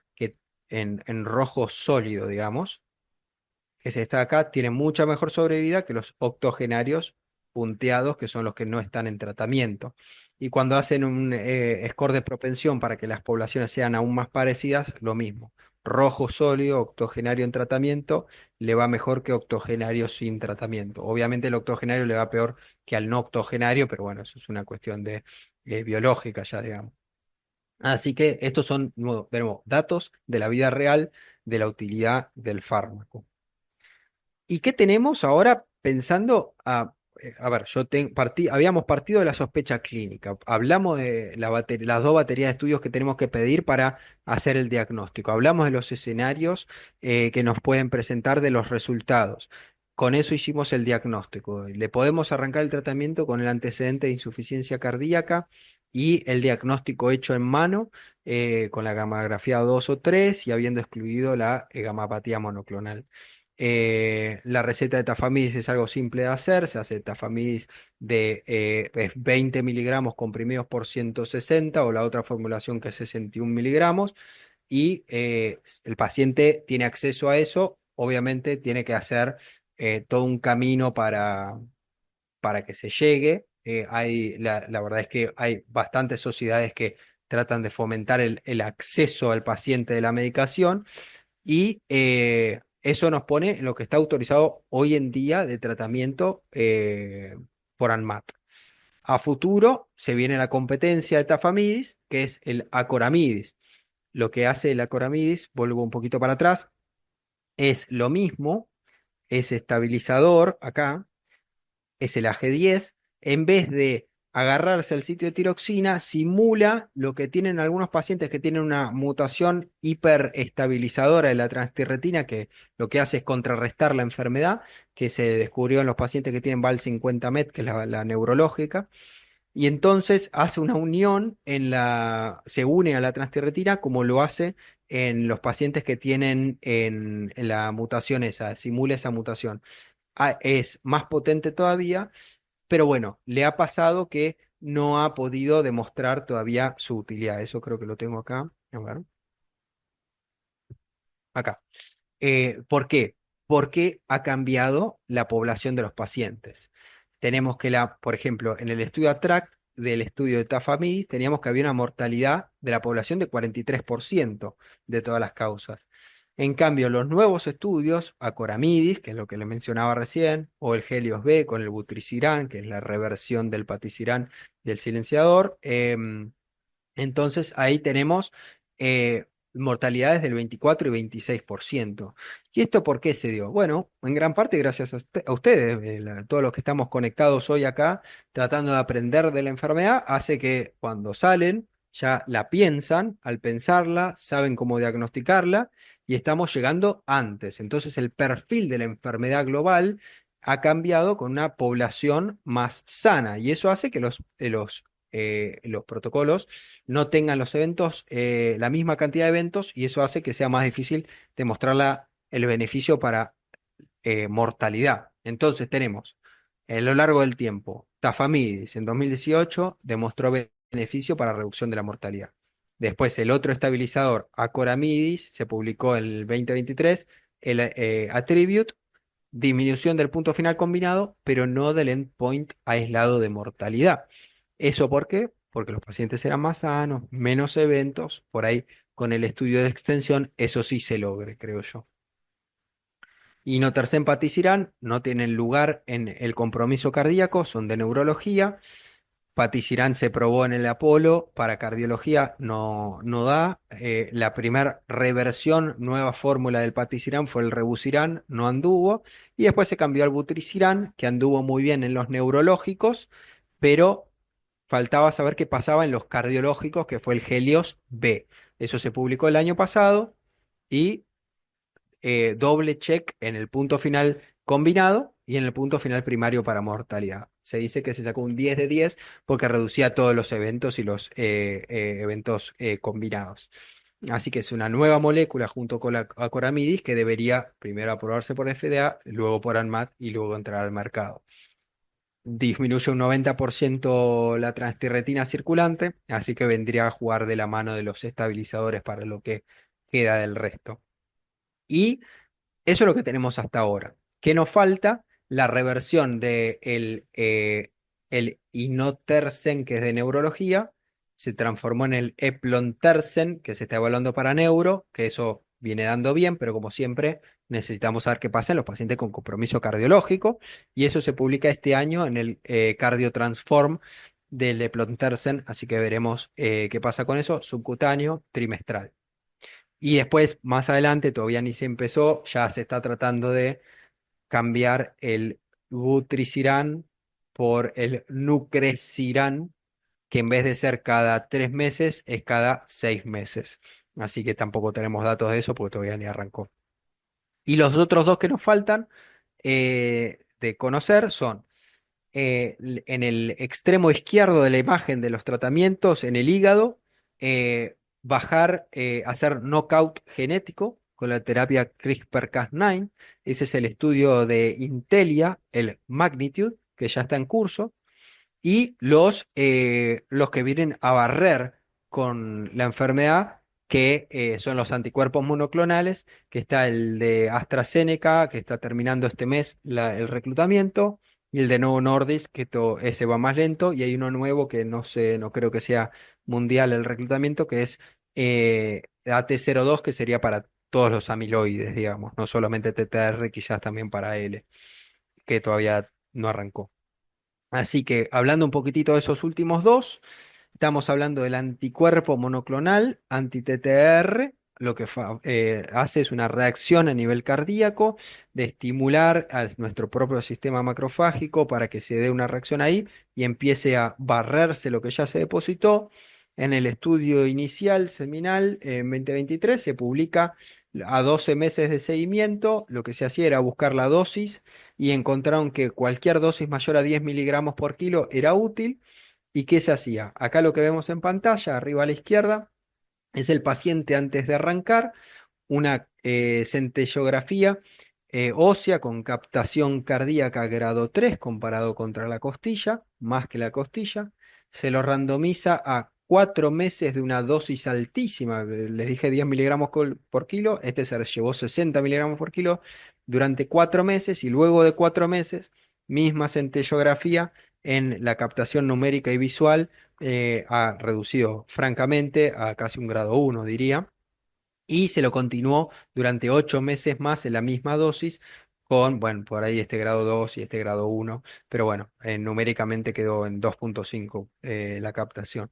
en rojo sólido, digamos, que se está acá, tiene mucha mejor sobrevida que los octogenarios punteados, que son los que no están en tratamiento. Y cuando hacen un score de propensión para que las poblaciones sean aún más parecidas, lo mismo. Rojo sólido, octogenario en tratamiento, le va mejor que octogenario sin tratamiento. Obviamente el octogenario le va peor que al no octogenario, pero bueno, eso es una cuestión de biológica ya, digamos. Así que estos son, veremos, datos de la vida real de la utilidad del fármaco. ¿Y qué tenemos ahora pensando a ver, habíamos partido de la sospecha clínica, hablamos de las 2 baterías de estudios que tenemos que pedir para hacer el diagnóstico, hablamos de los escenarios que nos pueden presentar de los resultados. Con eso hicimos el diagnóstico. Le podemos arrancar el tratamiento con el antecedente de insuficiencia cardíaca y el diagnóstico hecho en mano con la gamografía 2 o 3 y habiendo excluido la gamapatía monoclonal. La receta de tafamidis es algo simple de hacer, se hace tafamidis de es 20 miligramos comprimidos por 160 o la otra formulación que es 61 miligramos y el paciente tiene acceso a eso, obviamente tiene que hacer todo un camino para que se llegue. La verdad es que hay bastantes sociedades que tratan de fomentar el acceso al paciente de la medicación y eso nos pone en lo que está autorizado hoy en día de tratamiento por ANMAT. A futuro se viene la competencia de tafamidis, que es el acoramidis. Lo que hace el acoramidis, vuelvo un poquito para atrás, es lo mismo, es estabilizador acá, es el AG10, en vez de agarrarse al sitio de tiroxina, simula lo que tienen algunos pacientes que tienen una mutación hiperestabilizadora de la transtirretina, que lo que hace es contrarrestar la enfermedad, que se descubrió en los pacientes que tienen VAL50-MET, que es la neurológica, y entonces hace una unión se une a la transtirretina como lo hace en los pacientes que tienen en la mutación esa, simula esa mutación. Es más potente todavía, pero bueno, le ha pasado que no ha podido demostrar todavía su utilidad. Eso creo que lo tengo acá. A ver, acá. ¿Por qué? Porque ha cambiado la población de los pacientes. Tenemos que por ejemplo, en el estudio ATTRACT del estudio de Tafamidis, teníamos que había una mortalidad de la población de 43% de todas las causas. En cambio, los nuevos estudios, Acoramidis, que es lo que le mencionaba recién, o el Helios B con el butricirán, que es la reversión del paticirán del silenciador, entonces ahí tenemos mortalidades del 24 y 26%. ¿Y esto por qué se dio? Bueno, en gran parte gracias a ustedes, todos los que estamos conectados hoy acá, tratando de aprender de la enfermedad, hace que cuando salen ya la piensan, al pensarla, saben cómo diagnosticarla y estamos llegando antes. Entonces el perfil de la enfermedad global ha cambiado con una población más sana y eso hace que los protocolos no tengan los eventos, la misma cantidad de eventos y eso hace que sea más difícil demostrar el beneficio para mortalidad. Entonces tenemos, a lo largo del tiempo, Tafamidis en 2018 demostró beneficio para reducción de la mortalidad. Después el otro estabilizador, Acoramidis, se publicó en el 2023, el Attribute, disminución del punto final combinado, pero no del endpoint aislado de mortalidad. ¿Eso por qué? Porque los pacientes eran más sanos, menos eventos, por ahí con el estudio de extensión, eso sí se logre, creo yo. Y Notersen Patisiran no tienen lugar en el compromiso cardíaco, son de neurología. Patisiran se probó en el Apolo, para cardiología no da. La primera reversión, nueva fórmula del Patisiran fue el Rebusiran, no anduvo. Y después se cambió al Butrisiran, que anduvo muy bien en los neurológicos, pero faltaba saber qué pasaba en los cardiológicos, que fue el Helios B. Eso se publicó el año pasado y doble check en el punto final combinado y en el punto final primario para mortalidad. Se dice que se sacó un 10 de 10 porque reducía todos los eventos y los eventos combinados. Así que es una nueva molécula junto con la acoramidis que debería primero aprobarse por FDA, luego por ANMAT y luego entrar al mercado. Disminuye un 90% la transtirretina circulante, así que vendría a jugar de la mano de los estabilizadores para lo que queda del resto. Y eso es lo que tenemos hasta ahora. ¿Qué nos falta? La reversión de el inotersen, que es de neurología, se transformó en el eplontersen, que se está evaluando para neuro, que eso viene dando bien, pero como siempre necesitamos saber qué pasa en los pacientes con compromiso cardiológico, y eso se publica este año en el Cardiotransform del eplontersen, así que veremos qué pasa con eso, subcutáneo, trimestral. Y después, más adelante, todavía ni se empezó, ya se está tratando de cambiar el Vutrisiran por el Nucresiran, que en vez de ser cada 3 meses, es cada 6 meses. Así que tampoco tenemos datos de eso porque todavía ni arrancó. Y los otros dos que nos faltan de conocer son en el extremo izquierdo de la imagen de los tratamientos, en el hígado, hacer knockout genético con la terapia CRISPR-Cas9. Ese es el estudio de Intelia, el Magnitude, que ya está en curso. Y los que vienen a barrer con la enfermedad, que son los anticuerpos monoclonales, que está el de AstraZeneca, que está terminando este mes el reclutamiento, y el de Novo Nordisk, que ese va más lento, y hay uno nuevo que no sé, no creo que sea mundial el reclutamiento, que es AT02, que sería para todos los amiloides, digamos, no solamente TTR, quizás también para L, que todavía no arrancó. Así que hablando un poquitito de esos últimos dos, estamos hablando del anticuerpo monoclonal, anti-TTR, lo que hace es una reacción a nivel cardíaco de estimular a nuestro propio sistema macrofágico para que se dé una reacción ahí y empiece a barrerse lo que ya se depositó. En el estudio inicial seminal en 2023 se publica a 12 meses de seguimiento, lo que se hacía era buscar la dosis y encontraron que cualquier dosis mayor a 10 miligramos por kilo era útil. ¿Y qué se hacía? Acá lo que vemos en pantalla, arriba a la izquierda, es el paciente antes de arrancar, una centellografía ósea con captación cardíaca grado 3 comparado contra la costilla, más que la costilla. Se lo randomiza a 4 meses de una dosis altísima, les dije 10 miligramos por kilo, este se llevó 60 miligramos por kilo durante 4 meses y luego de 4 meses, misma centellografía en la captación numérica y visual, ha reducido francamente a casi un grado 1, diría, y se lo continuó durante 8 meses más en la misma dosis con, bueno, por ahí este grado 2 y este grado 1, pero bueno, numéricamente quedó en 2,5 la captación.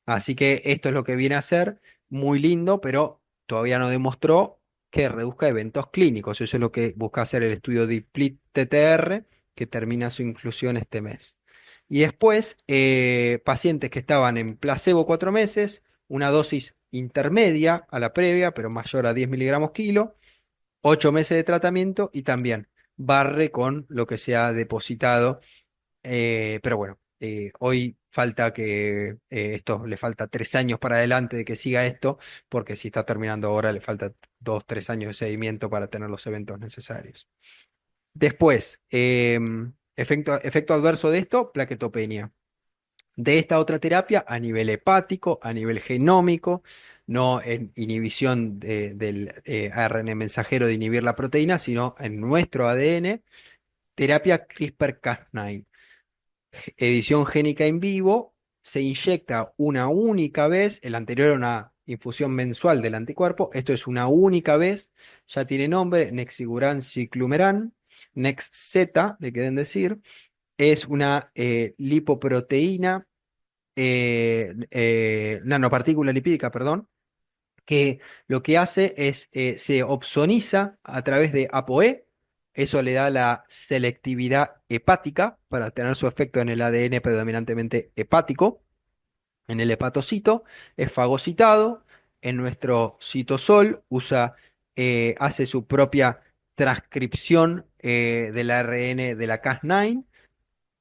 Así que esto es lo que viene a ser, muy lindo, pero todavía no demostró que reduzca eventos clínicos. Eso es lo que busca hacer el estudio DEEP TTR, que termina su inclusión este mes. Y después, pacientes que estaban en placebo 4 meses, una dosis intermedia a la previa, pero mayor a 10 miligramos kilo, 8 meses de tratamiento y también barre con lo que se ha depositado. Pero bueno, hoy falta que esto le falta 3 años para adelante de que siga esto, porque si está terminando ahora le falta 2, 3 años de seguimiento para tener los eventos necesarios. Después, efecto adverso de esto, plaquetopenia. De esta otra terapia a nivel hepático, a nivel genómico, no en inhibición del ARN mensajero de inhibir la proteína, sino en nuestro ADN, terapia CRISPR-Cas9, edición génica in vivo, se inyecta una única vez, el anterior era una infusión mensual del anticuerpo, esto es una única vez, ya tiene nombre, Nexiguran Ciclumeran, NexZ, le quieren decir, es una lipoproteína, nanopartícula lipídica, perdón, que lo que hace es se opsoniza a través de ApoE, eso le da la selectividad hepática para tener su efecto en el ADN predominantemente hepático, en el hepatocito, es fagocitado, en nuestro citosol hace su propia transcripción del ARN de la Cas9,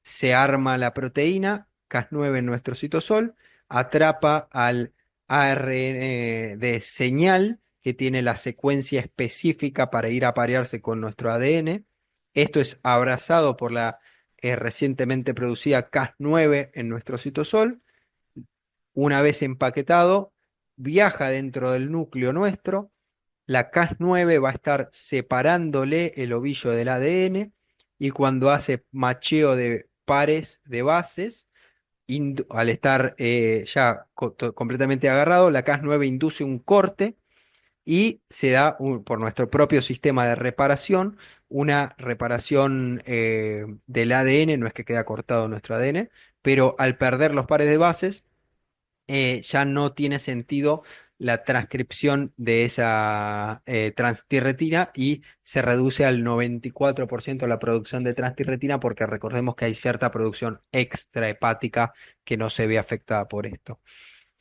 se arma la proteína Cas9 en nuestro citosol, atrapa al ARN de señal que tiene la secuencia específica para ir a parearse con nuestro ADN. Esto es abrazado por la recientemente producida Cas9 en nuestro citosol. Una vez empaquetado, viaja dentro del núcleo nuestro. La Cas9 va a estar separándole el ovillo del ADN y cuando hace macheo de pares de bases, al estar ya completamente agarrado, la Cas9 induce un corte y se da por nuestro propio sistema de reparación, una reparación del ADN, no es que queda cortado nuestro ADN, pero al perder los pares de bases, ya no tiene sentido la transcripción de esa transtirretina y se reduce al 94% la producción de transtirretina porque recordemos que hay cierta producción extrahepática que no se ve afectada por esto.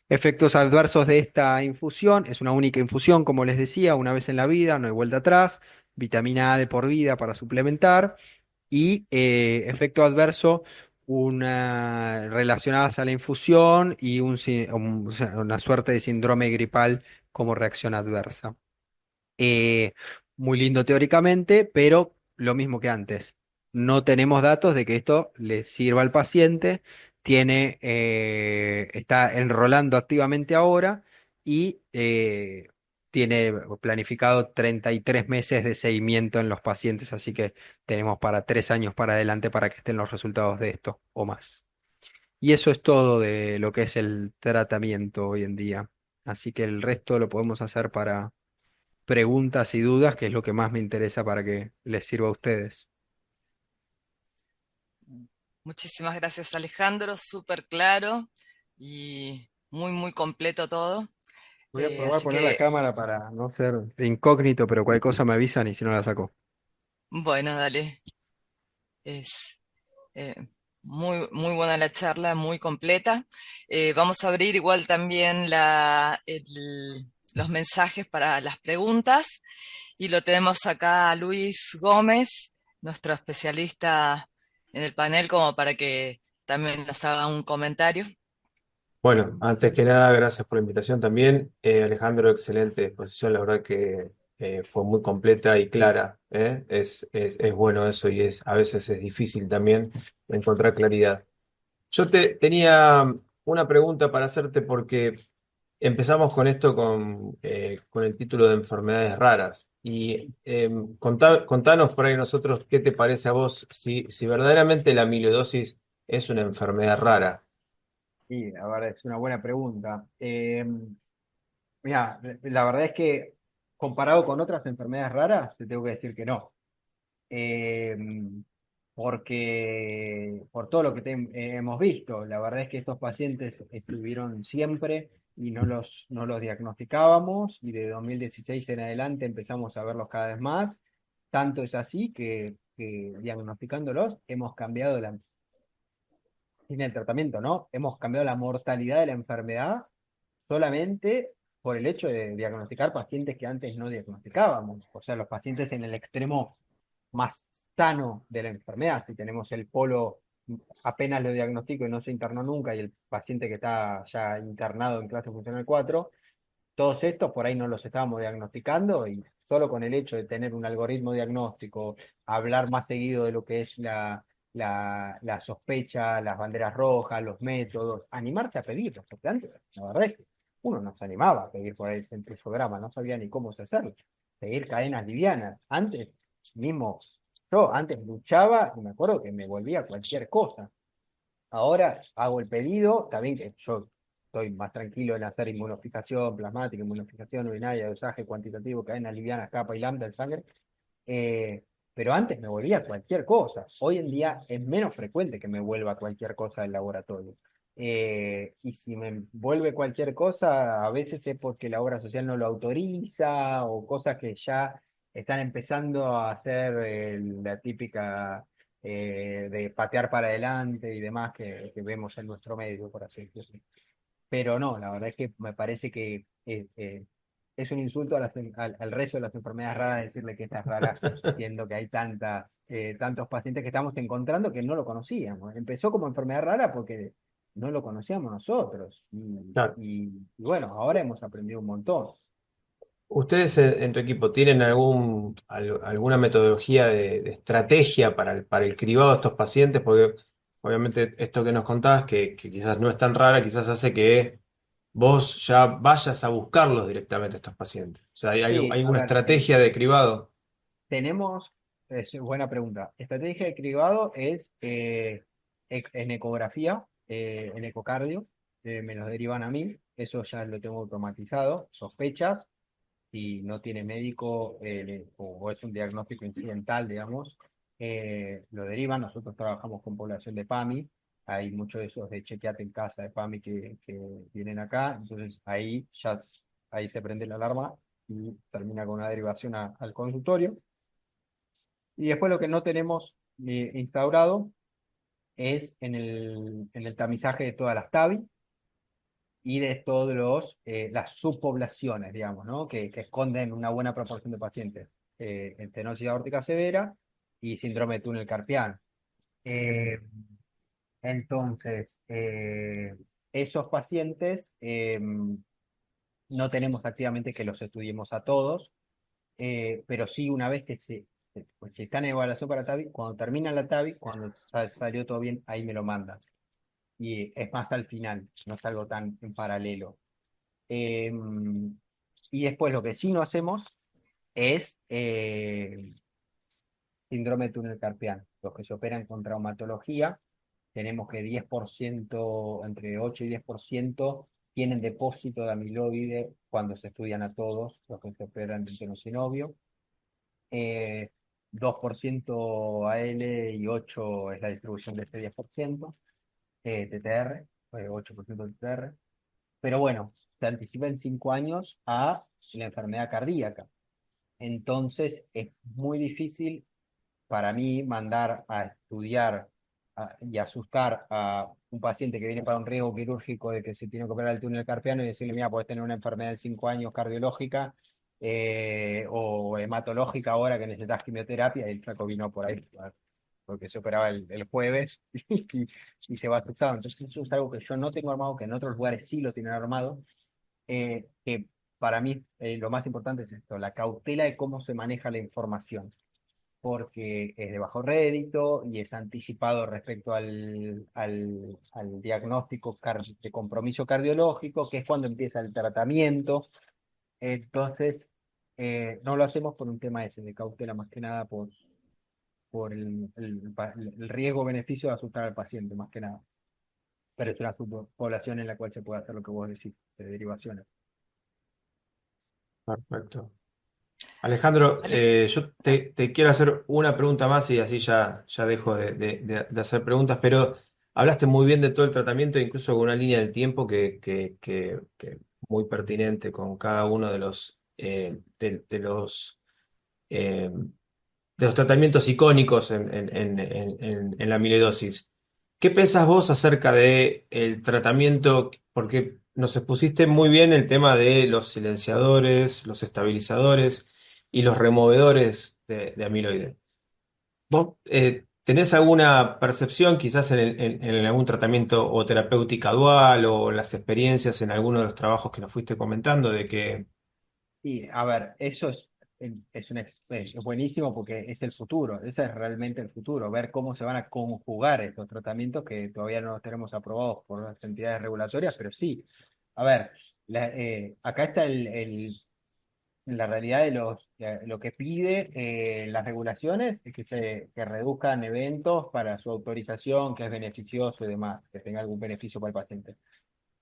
Efectos adversos de esta infusión, es una única infusión, como les decía, una vez en la vida, no hay vuelta atrás, vitamina A de por vida para suplementar y efecto adverso relacionadas a la infusión y o sea, una suerte de síndrome gripal como reacción adversa. Eh, Muy lindo teóricamente, pero lo mismo que antes. No tenemos datos de que esto le sirva al paciente, está enrolando activamente ahora y tiene planificado 33 meses de seguimiento en los pacientes, así que tenemos para 3 años para adelante para que estén los resultados de esto o más. Y eso es todo de lo que es el tratamiento hoy en día. Así que el resto lo podemos hacer para preguntas y dudas, que es lo que más me interesa para que les sirva a ustedes. Muchísimas gracias, Alejandro, súper claro y muy, muy completo todo. Voy a probar Así poner la que, cámara para no ser de incógnito, pero cualquier cosa me avisan y si no la saco. bueno, dale. Es eh, muy, muy buena la charla, muy completa. Vamos a abrir igual también los mensajes para las preguntas y lo tenemos acá a Luis Gómez, nuestro especialista en el panel, como para que también nos haga un comentario. Bueno, antes que nada, gracias por la invitación también. Alejandro, excelente exposición, la verdad que fue muy completa y clara, ¿eh? Es bueno eso y a veces es difícil también encontrar claridad. Yo tenía una pregunta para hacerte porque empezamos con esto con el título de enfermedades raras y contanos por ahí nosotros qué te parece a vos si verdaderamente la amiloidosis es una enfermedad rara. Sí, la verdad es una buena pregunta. Mira, la verdad es que comparado con otras enfermedades raras, te tengo que decir que no. Eh, Porque por todo lo que hemos visto, la verdad es que estos pacientes estuvieron siempre y no los diagnosticábamos y de 2016 en adelante empezamos a verlos cada vez más. Tanto es así que diagnosticándolos hemos cambiado sin el tratamiento, ¿no? Hemos cambiado la mortalidad de la enfermedad solamente por el hecho de diagnosticar pacientes que antes no diagnosticábamos, o sea, los pacientes en el extremo más sano de la enfermedad. Si tenemos el polo apenas lo diagnostico y no se internó nunca, y el paciente que está ya internado en clase funcional 4, todos estos por ahí no los estábamos diagnosticando, y solo con el hecho de tener un algoritmo diagnóstico, hablar más seguido de lo que es la sospecha, las banderas rojas, los métodos, animarse a pedirlos, porque antes, la verdad es que uno no se animaba a pedir por ahí el centrifugograma, no sabía ni cómo se hacerlo, pedir cadenas livianas. Antes, mismo yo antes luchaba y me acuerdo que me volvía cualquier cosa. Ahora hago el pedido, también que yo estoy más tranquilo en hacer inmunofijación plasmática, inmunofijación urinaria, dosaje cuantitativo, cadenas livianas, capa y lambda en sangre. eh, pero antes me volvía cualquier cosa. Hoy en día es menos frecuente que me vuelva cualquier cosa del laboratorio. Y si me vuelve cualquier cosa, a veces es porque la obra social no lo autoriza, o cosas que ya están empezando a hacer la típica de patear para adelante y demás que vemos en nuestro medio, por así decirlo. Pero no, la verdad es que me parece que es un insulto a al resto de las enfermedades raras decirle que esta es rara, siendo que hay tantos pacientes que estamos encontrando que no lo conocíamos. Empezó como enfermedad rara porque no lo conocíamos nosotros. Claro. Y bueno, ahora hemos aprendido un montón. ¿Ustedes en tu equipo tienen alguna metodología de estrategia para el cribado de estos pacientes? Porque obviamente esto que nos contabas, que quizás no es tan rara, quizás hace que vos ya vayas a buscarlos directamente a estos pacientes. O sea, Sí, hay a una ver, estrategia de cribado? tenemos, es buena pregunta. Estrategia de cribado es en ecografía, en ecocardio, me los derivan a mí, eso ya lo tengo automatizado. Sospechas, si no tiene médico o es un diagnóstico incidental, digamos, lo derivan. Nosotros trabajamos con población de PAMI, hay muchos de esos de chequeate en casa de PAMI que vienen acá, entonces ahí se prende la alarma y termina con una derivación al consultorio. Y después lo que no tenemos instaurado es en el tamizaje de todas las TAVI y de todos las subpoblaciones, digamos, ¿no? Que esconden una buena proporción de pacientes en estenosis aórtica severa y síndrome de túnel carpiano. Eh, entonces, esos pacientes no tenemos activamente que los estudiemos a todos, pero sí una vez que pues, si están en evaluación para TAVI, cuando termina la TAVI, cuando salió todo bien, ahí me lo mandan. Y es más al final, no es algo tan en paralelo. Eh, y después lo que sí no hacemos es síndrome de túnel carpiano. Los que se operan con traumatología, tenemos que 10%, entre 8 y 10% tienen depósito de amiloide cuando se estudian a todos los que se operan de tenosynovio. 2% AL y 8 es la distribución de este 10%, TTR, 8% TTR. Pero bueno, se anticipa en 5 años a la enfermedad cardíaca. Entonces es muy difícil para mí mandar a estudiar y asustar a un paciente que viene para un riesgo quirúrgico de que se tiene que operar el túnel carpiano y decirle, mira, puedes tener una enfermedad en 5 años cardiológica o hematológica ahora que necesitas quimioterapia, y el flaco vino por ahí porque se operaba el jueves y se va asustado. Entonces eso es algo que yo no tengo armado, que en otros lugares sí lo tienen armado, que para mí lo más importante es esto, la cautela de cómo se maneja la información, porque es de bajo rédito y es anticipado respecto al diagnóstico de compromiso cardiológico, que es cuando empieza el tratamiento. Entonces, no lo hacemos por un tema ese, de cautela, más que nada por el riesgo-beneficio de asustar al paciente, más que nada. Pero es una subpoblación en la cual se puede hacer lo que vos decís, de derivaciones. Perfecto. Alejandro, yo te quiero hacer una pregunta más y así ya dejo de hacer preguntas, pero hablaste muy bien de todo el tratamiento, incluso con una línea del tiempo que muy pertinente con cada uno eh, de los tratamientos icónicos en la amiloidosis. ¿Qué pensás vos acerca del tratamiento? Porque nos expusiste muy bien el tema de los silenciadores, los estabilizadores y los removedores de amiloide. ¿Vos tenés alguna percepción quizás en algún tratamiento o terapéutica dual o las experiencias en alguno de los trabajos que nos fuiste comentando de que... Y a ver, eso es buenísimo porque es el futuro, ese es realmente el futuro, ver cómo se van a conjugar estos tratamientos que todavía no los tenemos aprobados por las entidades regulatorias, pero sí. A ver, acá está la realidad de lo que pide las regulaciones es que reduzcan eventos para su autorización, que es beneficioso y demás, que tenga algún beneficio para el paciente.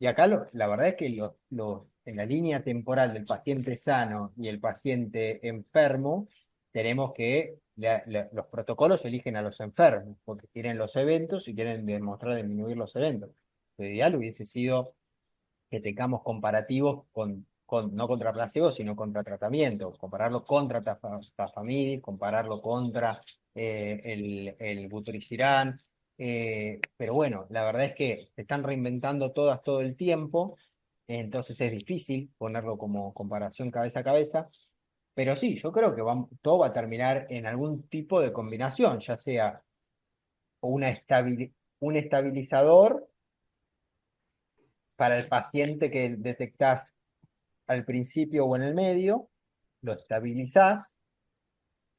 Y acá la verdad es que en la línea temporal del paciente sano y el paciente enfermo, tenemos que los protocolos eligen a los enfermos, porque quieren los eventos y quieren demostrar disminuir los eventos. Lo ideal hubiese sido que tengamos comparativos no contra placebo, sino contra tratamientos, compararlo contra tafamidis, compararlo contra el butiricirán, pero bueno, la verdad es que se están reinventando todas todo el tiempo, entonces es difícil ponerlo como comparación cabeza a cabeza, pero sí, yo creo que todo va a terminar en algún tipo de combinación, ya sea un estabilizador para el paciente que detectás al principio o en el medio, lo estabilizás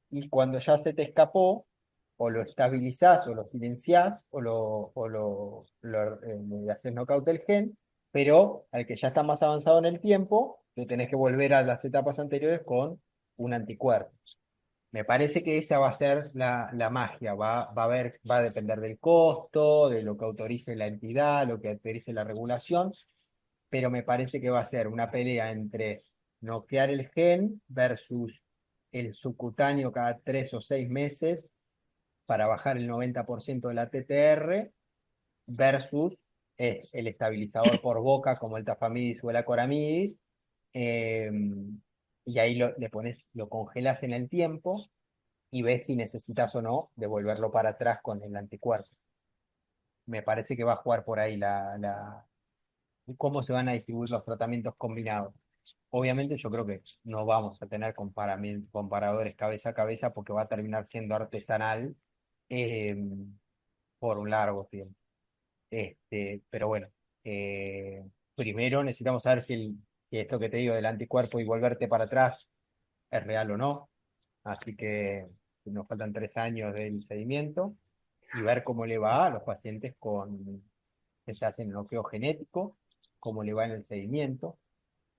y cuando ya se te escapó, o lo estabilizás o lo silenciás o le haces knockout del gen, pero al que ya está más avanzado en el tiempo, lo tenés que volver a las etapas anteriores con un anticuerpo. Me parece que esa va a ser la magia, va a depender del costo, de lo que autorice la entidad, lo que autorice la regulación, pero me parece que va a ser una pelea entre noquear el gen versus el subcutáneo cada 3 o 6 meses para bajar el 90% de la TTR versus el estabilizador por boca como el tafamidis o el acoramidis, eh, y ahí lo congelas en el tiempo y ves si necesitas o no devolverlo para atrás con el anticuerpo. Me parece que va a jugar por ahí cómo se van a distribuir los tratamientos combinados. Obviamente yo creo que no vamos a tener comparadores cabeza a cabeza porque va a terminar siendo artesanal eh, por un largo tiempo. Pero bueno, primero necesitamos saber si esto que te digo del anticuerpo y volverte para atrás es real o no. Así que nos faltan 3 años del seguimiento y ver cómo le va a los pacientes que se hacen bloqueo genético, cómo le va en el seguimiento.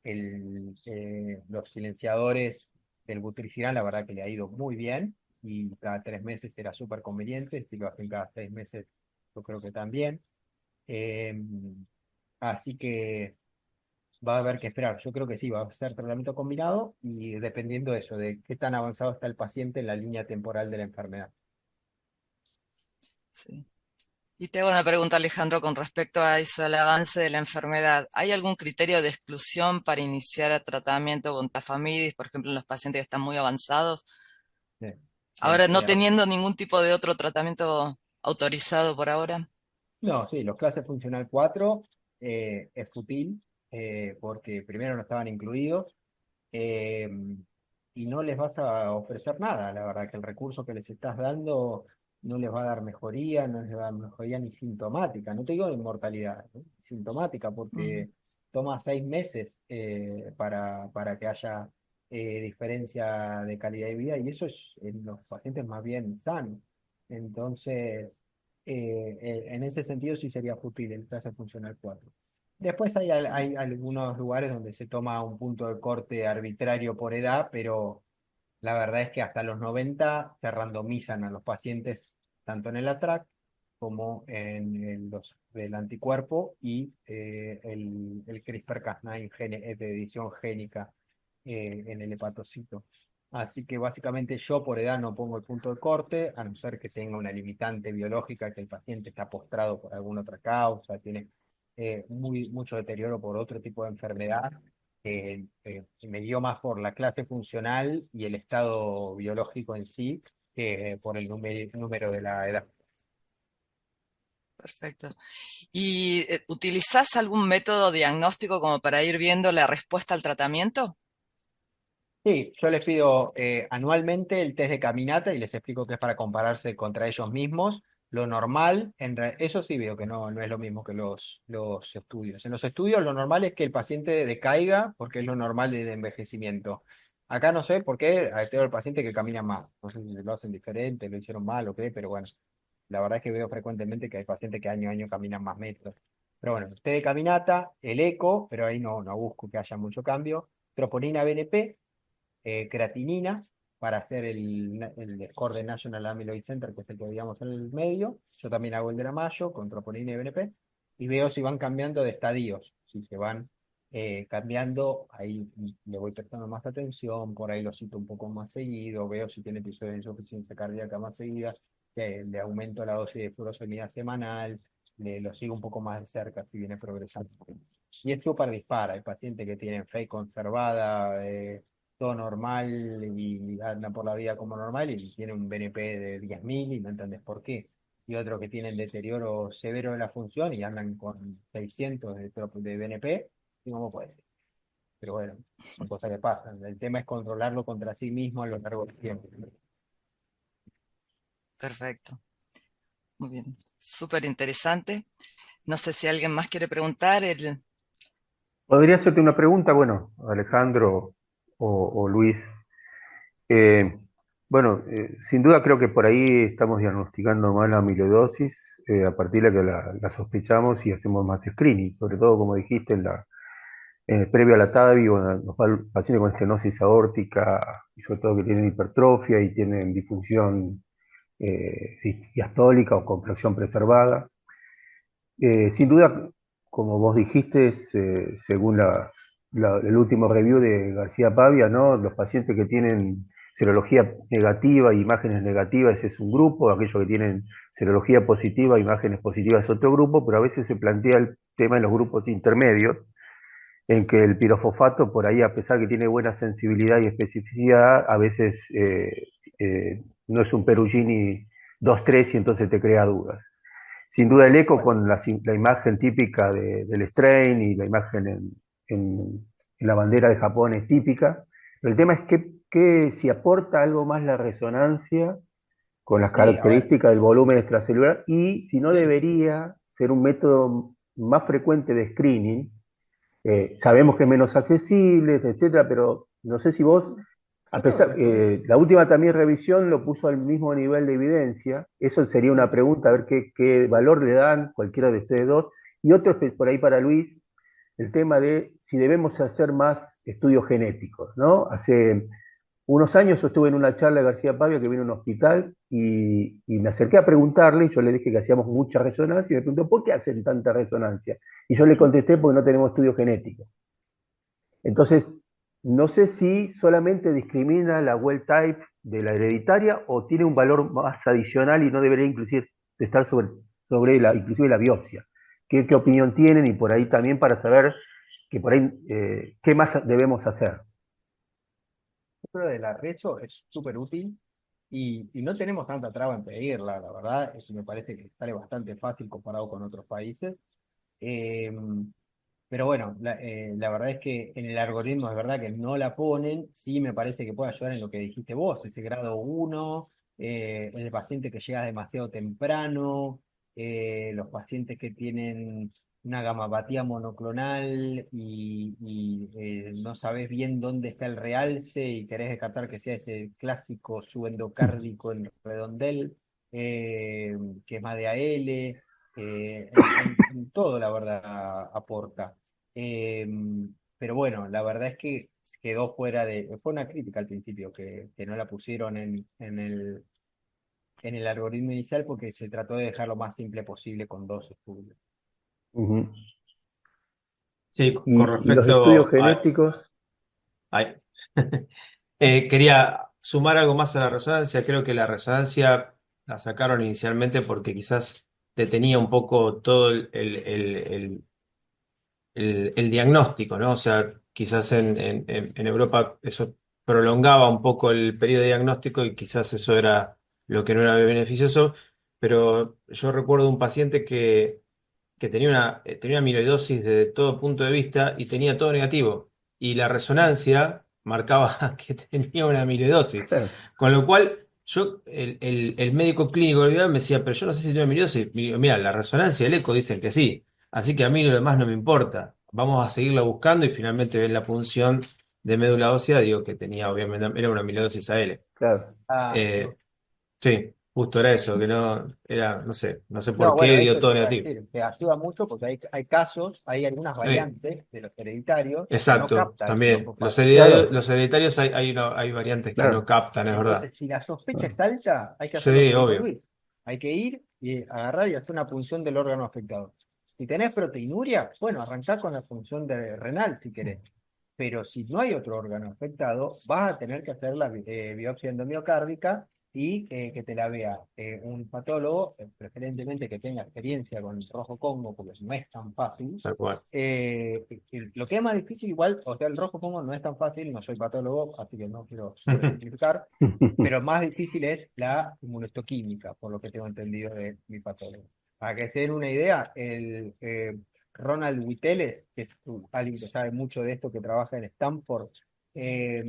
Los silenciadores del butiricina, la verdad que le ha ido muy bien y cada 3 meses era súper conveniente, si lo hacen cada 6 meses, yo creo que también. Eh, Así que va a haber que esperar. Yo creo que sí, va a ser tratamiento combinado y dependiendo de eso, de qué tan avanzado está el paciente en la línea temporal de la enfermedad. Sí. Y te hago una pregunta, Alejandro, con respecto a eso, al avance de la enfermedad. ¿Hay algún criterio de exclusión para iniciar el tratamiento con tafamidis, por ejemplo, en los pacientes que están muy avanzados? Sí. Ahora, no Este, teniendo ningún tipo de otro tratamiento autorizado por ahora. No, sí, los clases funcional 4 es fútil porque primero no estaban incluidos eh, y no les vas a ofrecer nada. La verdad que el recurso que les estás dando no les va a dar mejoría, no les va a dar mejoría ni sintomática. No te digo de inmortalidad, ¿no? Sintomática Mm. porque toma 6 meses para que haya diferencia de calidad de vida y eso es en los pacientes más bien sanos. Entonces en ese sentido sí sería fútil el clase funcional 4. Después hay algunos lugares donde se toma un punto de corte arbitrario por edad, pero la verdad es que hasta los 90 se randomizan a los pacientes tanto en el ATRAC como en los del anticuerpo y el CRISPR-Cas9 de edición génica en el hepatocito. Así que básicamente yo por edad no pongo el punto de corte, a no ser que tenga una limitante biológica, que el paciente está postrado por alguna otra causa, tiene mucho deterioro por otro tipo de enfermedad, me dio más por la clase funcional y el estado biológico en sí que por el número de la edad. Perfecto. ¿Y utilizás algún método diagnóstico como para ir viendo la respuesta al tratamiento? Sí, yo les pido anualmente el test de caminata y les explico que es para compararse contra ellos mismos. Lo normal, eso sí veo que no es lo mismo que los estudios. En los estudios lo normal es que el paciente decaiga porque es lo normal de envejecimiento. Acá no sé por qué tengo el paciente que camina más. No sé si lo hacen diferente, lo hicieron mal o qué, pero bueno, la verdad es que veo frecuentemente que hay pacientes que año a año caminan más metros. Pero bueno, el test de caminata, el eco, pero ahí no busco que haya mucho cambio. Troponina BNP, creatinina para hacer el score de National Amyloid Center, que es el que veíamos en el medio. Yo también hago el de la Mayo con troponina y BNP y veo si van cambiando de estadios, si se van cambiando, ahí le voy prestando más atención, por ahí lo cito un poco más seguido, veo si tiene episodios de insuficiencia cardíaca más seguidas, le aumento la dosis de furosemida semanal, lo sigo un poco más de cerca si viene progresando. Y es súper dispara, hay pacientes que tienen fe conservada, todo normal y anda por la vida como normal y tiene un BNP de 10.000 y no entendés por qué. Y otros que tienen deterioro severo de la función y andan con 600 de BNP, y cómo puede ser. Pero bueno, son cosas que pasan. El tema es controlarlo contra sí mismo a lo largo del tiempo. Perfecto. Muy bien. Súper interesante. No sé si alguien más quiere preguntar. ¿Podría hacerte una pregunta? Bueno, Alejandro o Luis. Eh, bueno, sin duda creo que por ahí estamos diagnosticando mal la amiloidosis a partir de que la sospechamos y hacemos más screening, sobre todo como dijiste previo a la TAVI, o los pacientes con estenosis aórtica y sobre todo que tienen hipertrofia y tienen disfunción diastólica o contracción preservada. Sin duda, como vos dijiste, según el último review de García Pavia, ¿no? Los pacientes que tienen serología negativa e imágenes negativas, ese es un grupo, aquellos que tienen serología positiva, imágenes positivas es otro grupo, pero a veces se plantea el tema en los grupos intermedios, en que el pirofosfato, por ahí, a pesar que tiene buena sensibilidad y especificidad, a veces no es un Perugini 2-3 y entonces te crea dudas. Sin duda el eco con la imagen típica del strain y la imagen en la bandera de Japón es típica, pero el tema es que si aporta algo más la resonancia con las Sí, a ver. características del volumen extracelular y si no debería ser un método más frecuente de screening. Sabemos que es menos accesible, etcétera, pero no sé si vos, a Yo tengo pesar, entendido. la última también revisión lo puso al mismo nivel de evidencia. Eso sería una pregunta, a ver qué valor le dan cualquiera de ustedes dos. Y otro por ahí para Luis, el tema de si debemos hacer más estudios genéticos, ¿no? Hace unos años yo estuve en una charla de García Pavia que vino a un hospital y me acerqué a preguntarle, y yo le dije que hacíamos mucha resonancia, y me preguntó, ¿por qué hacen tanta resonancia? Y yo le contesté, porque no tenemos estudios genéticos. Entonces, no sé si solamente discrimina la well type de la hereditaria o tiene un valor más adicional y no debería inclusive estar sobre inclusive la biopsia. ¿Qué opinión tienen? Y por ahí también para saber que por ahí, qué más debemos hacer. Pero de la rezo es súper útil y no tenemos tanta traba en pedirla, la verdad. Eso me parece que sale bastante fácil comparado con otros países. Eh, Pero bueno, la verdad es que en el algoritmo es verdad que no la ponen, sí me parece que puede ayudar en lo que dijiste vos, ese grado uno, el paciente que llega demasiado temprano, los pacientes que tienen una gamapatía monoclonal y no sabes bien dónde está el realce y querés descartar que sea ese clásico subendocárdico en redondel, eh, que es más de AL, en todo la verdad aporta. Eh, pero bueno, la verdad es que quedó fuera de. Fue una crítica al principio que no la pusieron en el algoritmo inicial porque se trató de dejar lo más simple posible con dos estudios. Ujú. Sí, con Y los estudios respecto a... genéticos, ay. Quería sumar algo más a la resonancia. Creo que la resonancia la sacaron inicialmente porque quizás detenía un poco todo el diagnóstico, ¿no? O sea, quizás en Europa eso prolongaba un poco el periodo de diagnóstico y quizás eso era lo que no era beneficioso. pero yo recuerdo un paciente que tenía una amiloidosis desde todo punto de vista y tenía todo negativo. Y la resonancia marcaba que tenía una amiloidosis. Claro, Con lo cual, el médico clínico del me decía, pero yo no sé si tengo amiloidosis. Y digo, mira, la resonancia y el eco dicen que sí. Así que a mí lo demás no me importa. Vamos a seguirla buscando y finalmente ven la punción de médula ósea. Digo que tenía, obviamente, era una amiloidosis AL. claro. Ah, Eh, sí, justo era eso, que no, era, no sé por no, bueno, qué dio eso todo te iba a negativo. decir, te ayuda mucho porque hay casos, hay algunas Sí. variantes de los hereditarios que no Exacto, capta el también. fosfato. Claro, Los hereditarios hay variantes que no claro. captan, es verdad. Entonces, si la sospecha Ah, es alta, hay que hacer lo que Sí, dijo obvio. Luis. Hay que ir y agarrar y hacer una punción del órgano afectado. Si tenés proteinuria, bueno, arrancá con la punción de renal si querés. Pero si no hay otro órgano afectado, vas a tener que hacer la biopsia endomiocárdica y que te la vea un patólogo, preferentemente que tenga experiencia con el rojo Congo, porque no es tan fácil. Tal cual. Lo que es más difícil, igual, o sea, el rojo Congo no es tan fácil, no soy patólogo, así que no quiero sobresimplificar, pero más difícil es la inmunohistoquímica, por lo que tengo entendido de mi patólogo. Para que se den una idea, Ronald Witeles, que es alguien que sabe mucho de esto, que trabaja en Stanford, eh,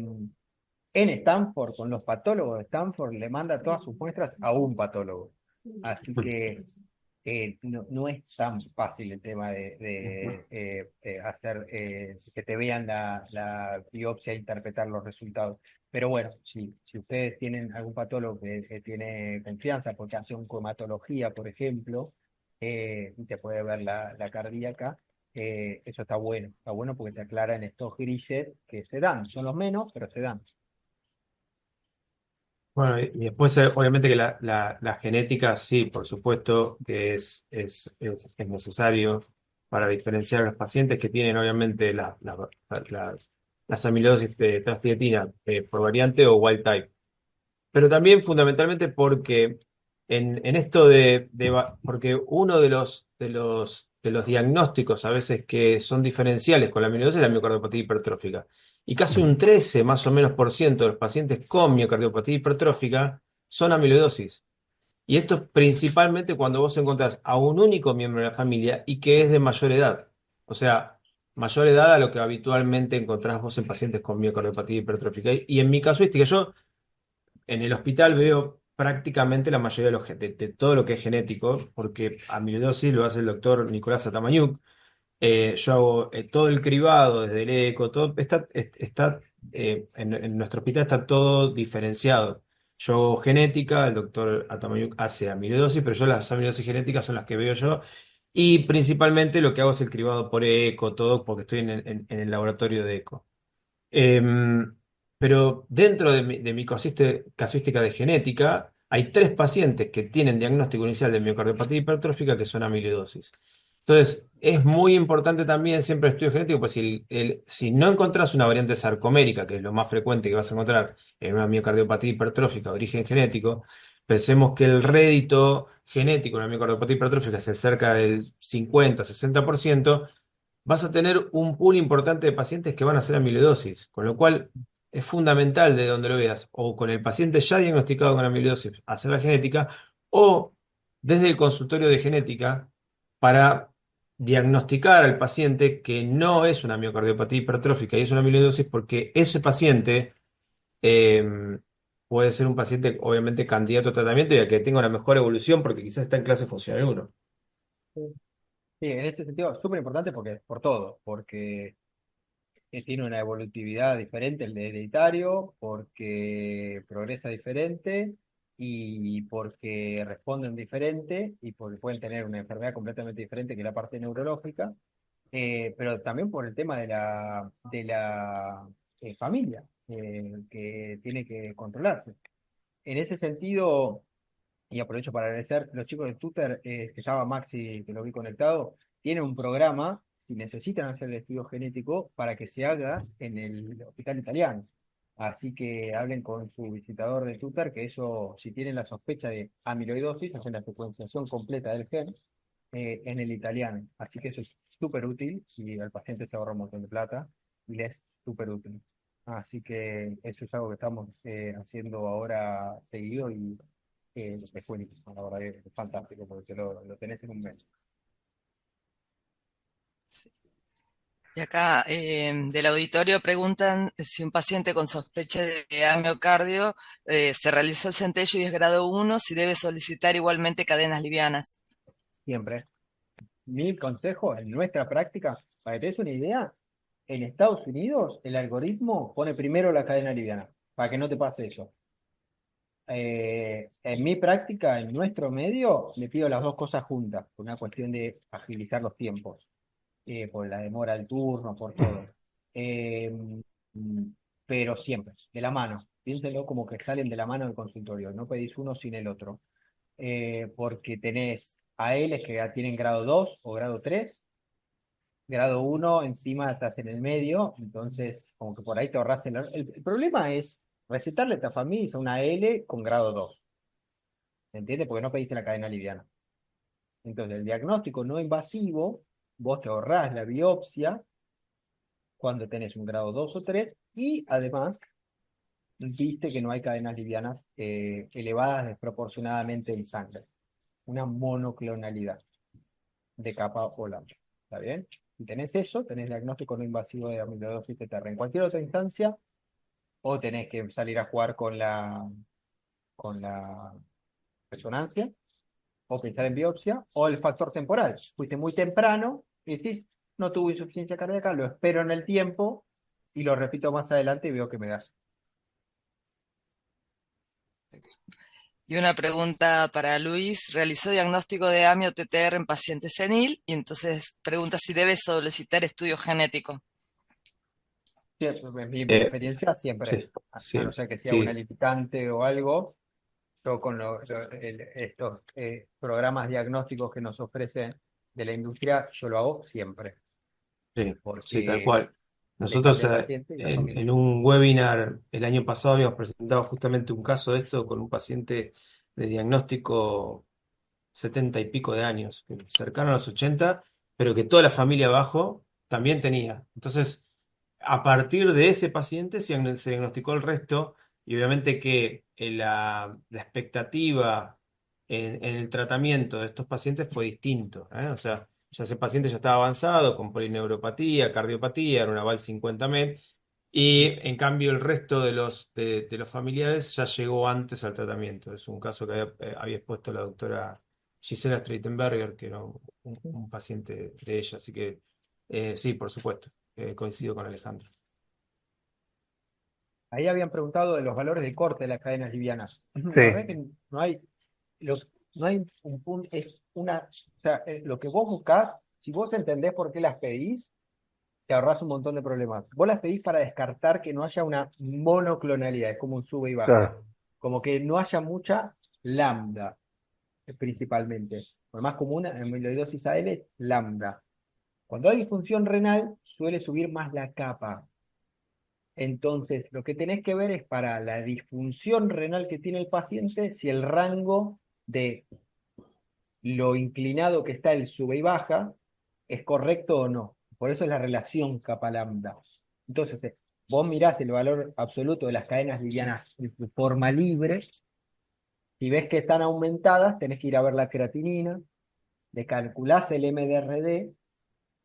en Stanford, con los patólogos de Stanford, le manda todas sus muestras a un patólogo. Así que no es tan fácil el tema de hacer que te vean la biopsia e interpretar los resultados. Pero bueno, si ustedes tienen algún patólogo que tiene confianza porque hace oncohematología, por ejemplo, y te puede ver la cardíaca, eso está bueno porque te aclaran estos grises que se dan, son los menos, pero se dan. Bueno, y después, obviamente que la genética, sí, por supuesto que es necesario para diferenciar a los pacientes que tienen, obviamente, las amiloidosis de transferetina por variante o wild type. Pero también fundamentalmente porque en esto porque uno de los diagnósticos a veces que son diferenciales con la amiloidosis es la miocardiopatía hipertrófica. Y casi un 13 más o menos por ciento de los pacientes con miocardiopatía hipertrófica son amiloidosis. Y esto es principalmente cuando vos encontrás a un único miembro de la familia y que es de mayor edad. O sea, mayor edad a lo que habitualmente encontrás vos en pacientes con miocardiopatía hipertrófica. Y en mi casuística, yo en el hospital veo prácticamente la mayoría de todo lo que es genético, porque amiloidosis lo hace el doctor Nicolás Atamayuk. Yo hago todo el cribado desde el eco, todo en nuestro hospital está todo diferenciado. Yo hago genética, el doctor Atamayuk hace amiloidosis, pero yo las amiloidosis genéticas son las que veo yo. Y principalmente lo que hago es el cribado por eco, todo porque estoy en el laboratorio de eco. Em, pero dentro de mi casuística de genética, hay tres pacientes que tienen diagnóstico inicial de miocardiopatia hipertrófica que son amiloidosis. Entonces, es muy importante también siempre el estudio genético, pues si no encontrás una variante sarcomérica, que es lo más frecuente que vas a encontrar en una miocardiopatía hipertrófica de origen genético, pensemos que el rédito genético de una miocardiopatía hipertrófica es cerca del 50-60%, vas a tener un pool importante de pacientes que van a hacer amiloidosis, con lo cual es fundamental de donde lo veas, o con el paciente ya diagnosticado con amiloidosis, hacer la genética, o desde el consultorio de genética para diagnosticar al paciente que no es una miocardiopatía hipertrófica y es una amiloidosis porque ese paciente eh, puede ser un paciente obviamente candidato a tratamiento y a que tenga una mejor evolución porque quizás está en clase funcional 1. Sí, en este sentido es súper importante porque por todo, porque tiene una evolutividad diferente el de hereditario, porque progresa diferente y porque responden diferente y porque pueden tener una enfermedad completamente diferente que la parte neurológica, pero también por el tema de la familia que tiene que controlarse. En ese sentido, y aprovecho para agradecer, los chicos de Tutor, que se llama Maxi, que lo vi conectado, tienen un programa, si necesitan hacer el estudio genético, para que se haga en el hospital italiano. Así que hablen con su visitador de Tutor, que ellos, si tienen la sospecha de amiloidosis, hacen la secuenciación completa del gen en el italiano. Así que eso es súper útil y al paciente se ahorra un montón de plata y le es súper útil. Así que eso es algo que estamos haciendo ahora seguido y es buenísimo, la verdad que es fantástico, porque lo tenés en un mes. Y acá del auditorio preguntan si un paciente con sospecha de miocardio se realizó el centello y es grado 1, si debe solicitar igualmente cadenas livianas. Siempre. Mi consejo en nuestra práctica, para que te des una idea, en Estados Unidos el algoritmo pone primero la cadena liviana, para que no te pase eso. En mi práctica, en nuestro medio, le pido las dos cosas juntas, por una cuestión de agilizar los tiempos, por la demora del turno, por todo. Eh, mm, pero siempre, de la mano. Piénsenlo como que salen de la mano del consultorio, no pedís uno sin el otro. Porque tenés ALs que ya tienen grado 2 o grado 3, grado 1 encima estás en el medio, entonces como que por ahí te ahorras el problema es recetarle tafamidis a una L con grado 2, ¿entiendes? Porque no pediste la cadena liviana. Entonces el diagnóstico no invasivo, vos te ahorrás la biopsia cuando tenés un grado 2 o 3 y además viste que no hay cadenas livianas elevadas desproporcionadamente en sangre, una monoclonalidad de capa o lambda. ¿Está bien? Si tenés eso, tenés diagnóstico no invasivo de amiloidosis TTR. En cualquier otra instancia, o tenés que salir a jugar con la resonancia, o pensar en biopsia, o el factor temporal. Fuiste muy temprano y decís, no tuve insuficiencia cardíaca, lo espero en el tiempo y lo repito más adelante y veo que me das. Y una pregunta para Luis, realizó diagnóstico de AMIO-TTR en paciente senil y entonces pregunta si debe solicitar estudio genético. Siempre, en mi Eh, experiencia, siempre, sí, a no sí, ser que sea una sí, limitante o algo, yo con estos programas diagnósticos que nos ofrecen de la industria, yo lo hago siempre, sí, sí, tal porque cual. le Nosotros cambia al paciente y la en familia. un webinar el año pasado habíamos presentado justamente un caso de esto con un paciente de diagnóstico 70 y pico de años, cercano a los 80, pero que toda la familia abajo también tenía. Entonces, a partir de ese paciente se diagnosticó el resto y obviamente que la expectativa en el tratamiento de estos pacientes fue distinto, ¿eh? O sea, ya ese paciente ya estaba avanzado con polineuropatía, cardiopatía, era una VAL 50 med, y en cambio el resto de los familiares ya llegó antes al tratamiento. Es un caso que había expuesto la doctora Gisela Streitenberger, que era un paciente de ella. Así que sí, por supuesto, coincido con Alejandro. Ahí habían preguntado de los valores de corte de las cadenas livianas. Sí, La verdad es que no hay, no hay un punto, o sea, lo que vos buscás, si vos entendés por qué las pedís, te ahorrás un montón de problemas. Vos las pedís para descartar que no haya una monoclonalidad, es como un sube y baja, claro, como que no haya mucha lambda, principalmente. Lo más común en amiloidosis AL es lambda. Cuando hay disfunción renal, suele subir más la capa. Entonces, lo que tenés que ver es para la disfunción renal que tiene el paciente, si el rango de lo inclinado que está el sube y baja es correcto o no. Por eso es la relación capa-lambda. Entonces, vos mirás el valor absoluto de las cadenas livianas de forma libre. Si ves que están aumentadas, tenés que ir a ver la creatinina, le calculás el MDRD.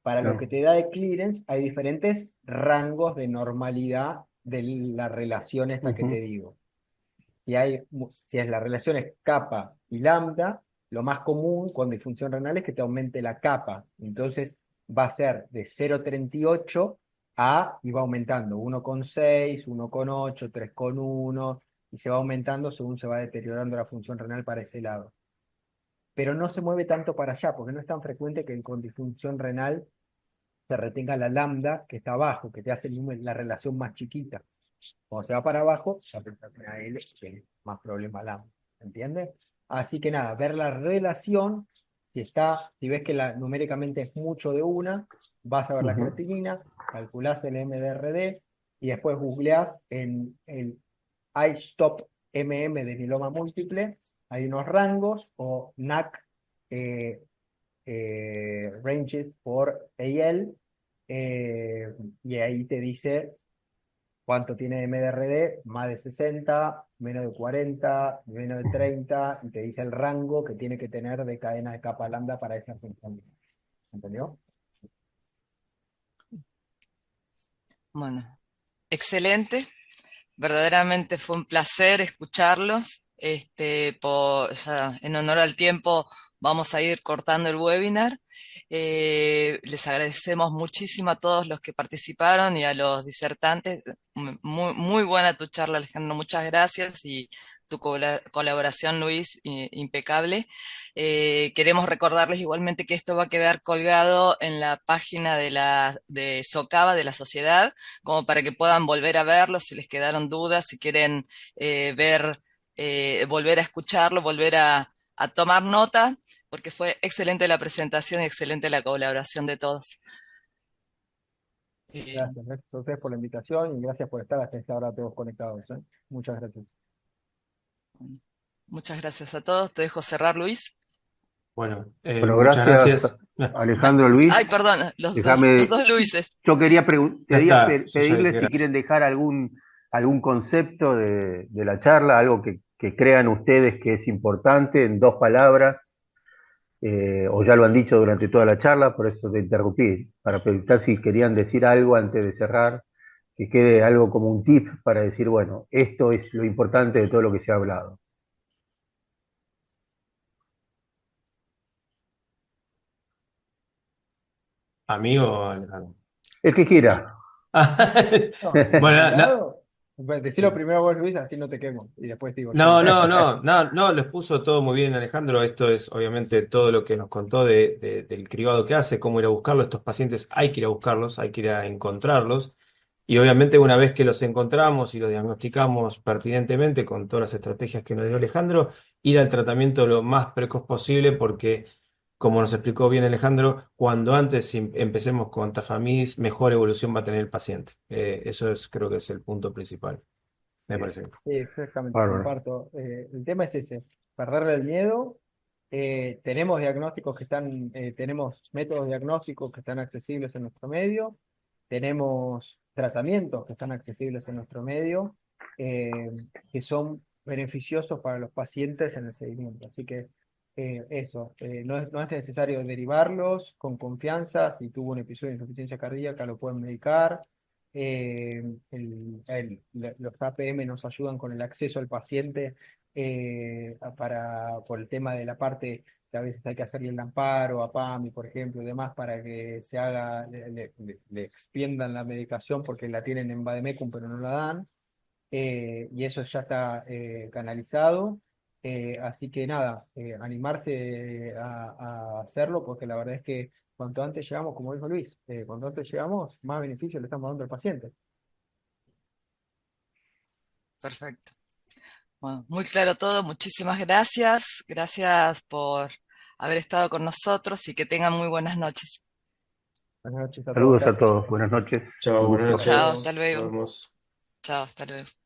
Para lo que claro. te da de clearance, hay diferentes rangos de normalidad de la relación esta que te Ujú, digo. Si es la relación es capa y lambda, lo más común con disfunción renal es que te aumente la capa. Entonces va a ser de 0,38 y va aumentando 1,6, 1,8, 3,1 y se va aumentando según se va deteriorando la función renal para ese lado. Pero no se mueve tanto para allá, porque no es tan frecuente que con disfunción renal se retenga la lambda que está abajo, que te hace la relación más chiquita. Cuando se va para abajo, se aprieta una L, que es más problema lambda. ¿Entiendes? Así que nada, ver la relación, si ves que numéricamente es mucho de una, vas a ver la ujú. creatinina, calculás el MDRD y después googleás en el iStop MM de mieloma múltiple, hay unos rangos o NAC ranges por AL, y ahí te dice ¿Cuánto tiene MDRD? Más de 60, menos de 40, menos de 30, y te dice el rango que tiene que tener de cadena de capa lambda para esa función. ¿Entendió? Bueno, excelente. Verdaderamente fue un placer escucharlos. Ya en honor al tiempo, vamos a ir cortando el webinar. Les agradecemos muchísimo a todos los que participaron y a los disertantes. Muy, muy buena tu charla, Alejandro. Muchas gracias y tu colaboración, Luis, impecable. Queremos recordarles igualmente que esto va a quedar colgado en la página de Socava, de la sociedad, como para que puedan volver a verlo si les quedaron dudas, si quieren ver, volver a escucharlo, volver a tomar nota, porque fue excelente la presentación y excelente la colaboración de todos. Eh, Gracias a ustedes por la invitación y gracias por estar hasta esta hora todos conectados, ¿eh? Muchas gracias. Muchas gracias a todos. Te dejo cerrar, Luis. Bueno, Bueno, muchas gracias gracias. Alejandro, Ay, Luis. perdón, los Déjame, dos Luises. yo quería Ya está, yo ya dije pedirles si gracias. quieren dejar algún concepto de la charla, algo que crean ustedes que es importante en 2 palabras, o ya lo han dicho durante toda la charla, por eso te interrumpí, para preguntar si querían decir algo antes de cerrar, que quede algo como un tip para decir, bueno, esto es lo importante de todo lo que se ha hablado. Amigo Alejandro. El que quiera. No, de mi Bueno, lado, pues, decilo sí. primero vos, Luis, así no te quemo. Y después digo yo. No, no, no, no, no, lo expuso todo muy bien Alejandro. Esto es obviamente todo lo que nos contó del cribado que hace, cómo ir a buscarlo. Estos pacientes hay que ir a buscarlos, hay que ir a encontrarlos. Y obviamente una vez que los encontramos y los diagnosticamos pertinentemente con todas las estrategias que nos dio Alejandro, ir al tratamiento lo más precoz posible porque, como nos explicó bien Alejandro, cuando antes empecemos con Tafamidis, mejor evolución va a tener el paciente. Eso es, creo que es el punto principal, me parece. Sí, exactamente, Bárbaro. comparto. El tema es ese, perderle el miedo. Tenemos diagnósticos tenemos métodos diagnósticos que están accesibles en nuestro medio, tenemos tratamientos que están accesibles en nuestro medio, eh, que son beneficiosos para los pacientes en el seguimiento. Así que no es necesario derivarlos con confianza. Si tuvo un episodio de insuficiencia cardíaca, lo pueden medicar. Los APM nos ayudan con el acceso al paciente por el tema de la parte que a veces hay que hacerle el amparo a PAMI, por ejemplo, y demás, para que se haga, le extiendan la medicación porque la tienen en Vademecum pero no la dan. Y eso ya está canalizado. Así que nada, animarse a hacerlo, porque la verdad es que cuanto antes llegamos, como dijo Luis, cuanto antes llegamos, más beneficio le estamos dando al paciente. Perfecto. Bueno, muy claro todo. Muchísimas gracias. Gracias por haber estado con nosotros y que tengan muy buenas noches. Buenas noches a todos, Saludos a gracias. todos. Buenas noches. Un Chao, buenas gusto. Chao, noches. hasta Nos luego. vemos. Chao, hasta luego.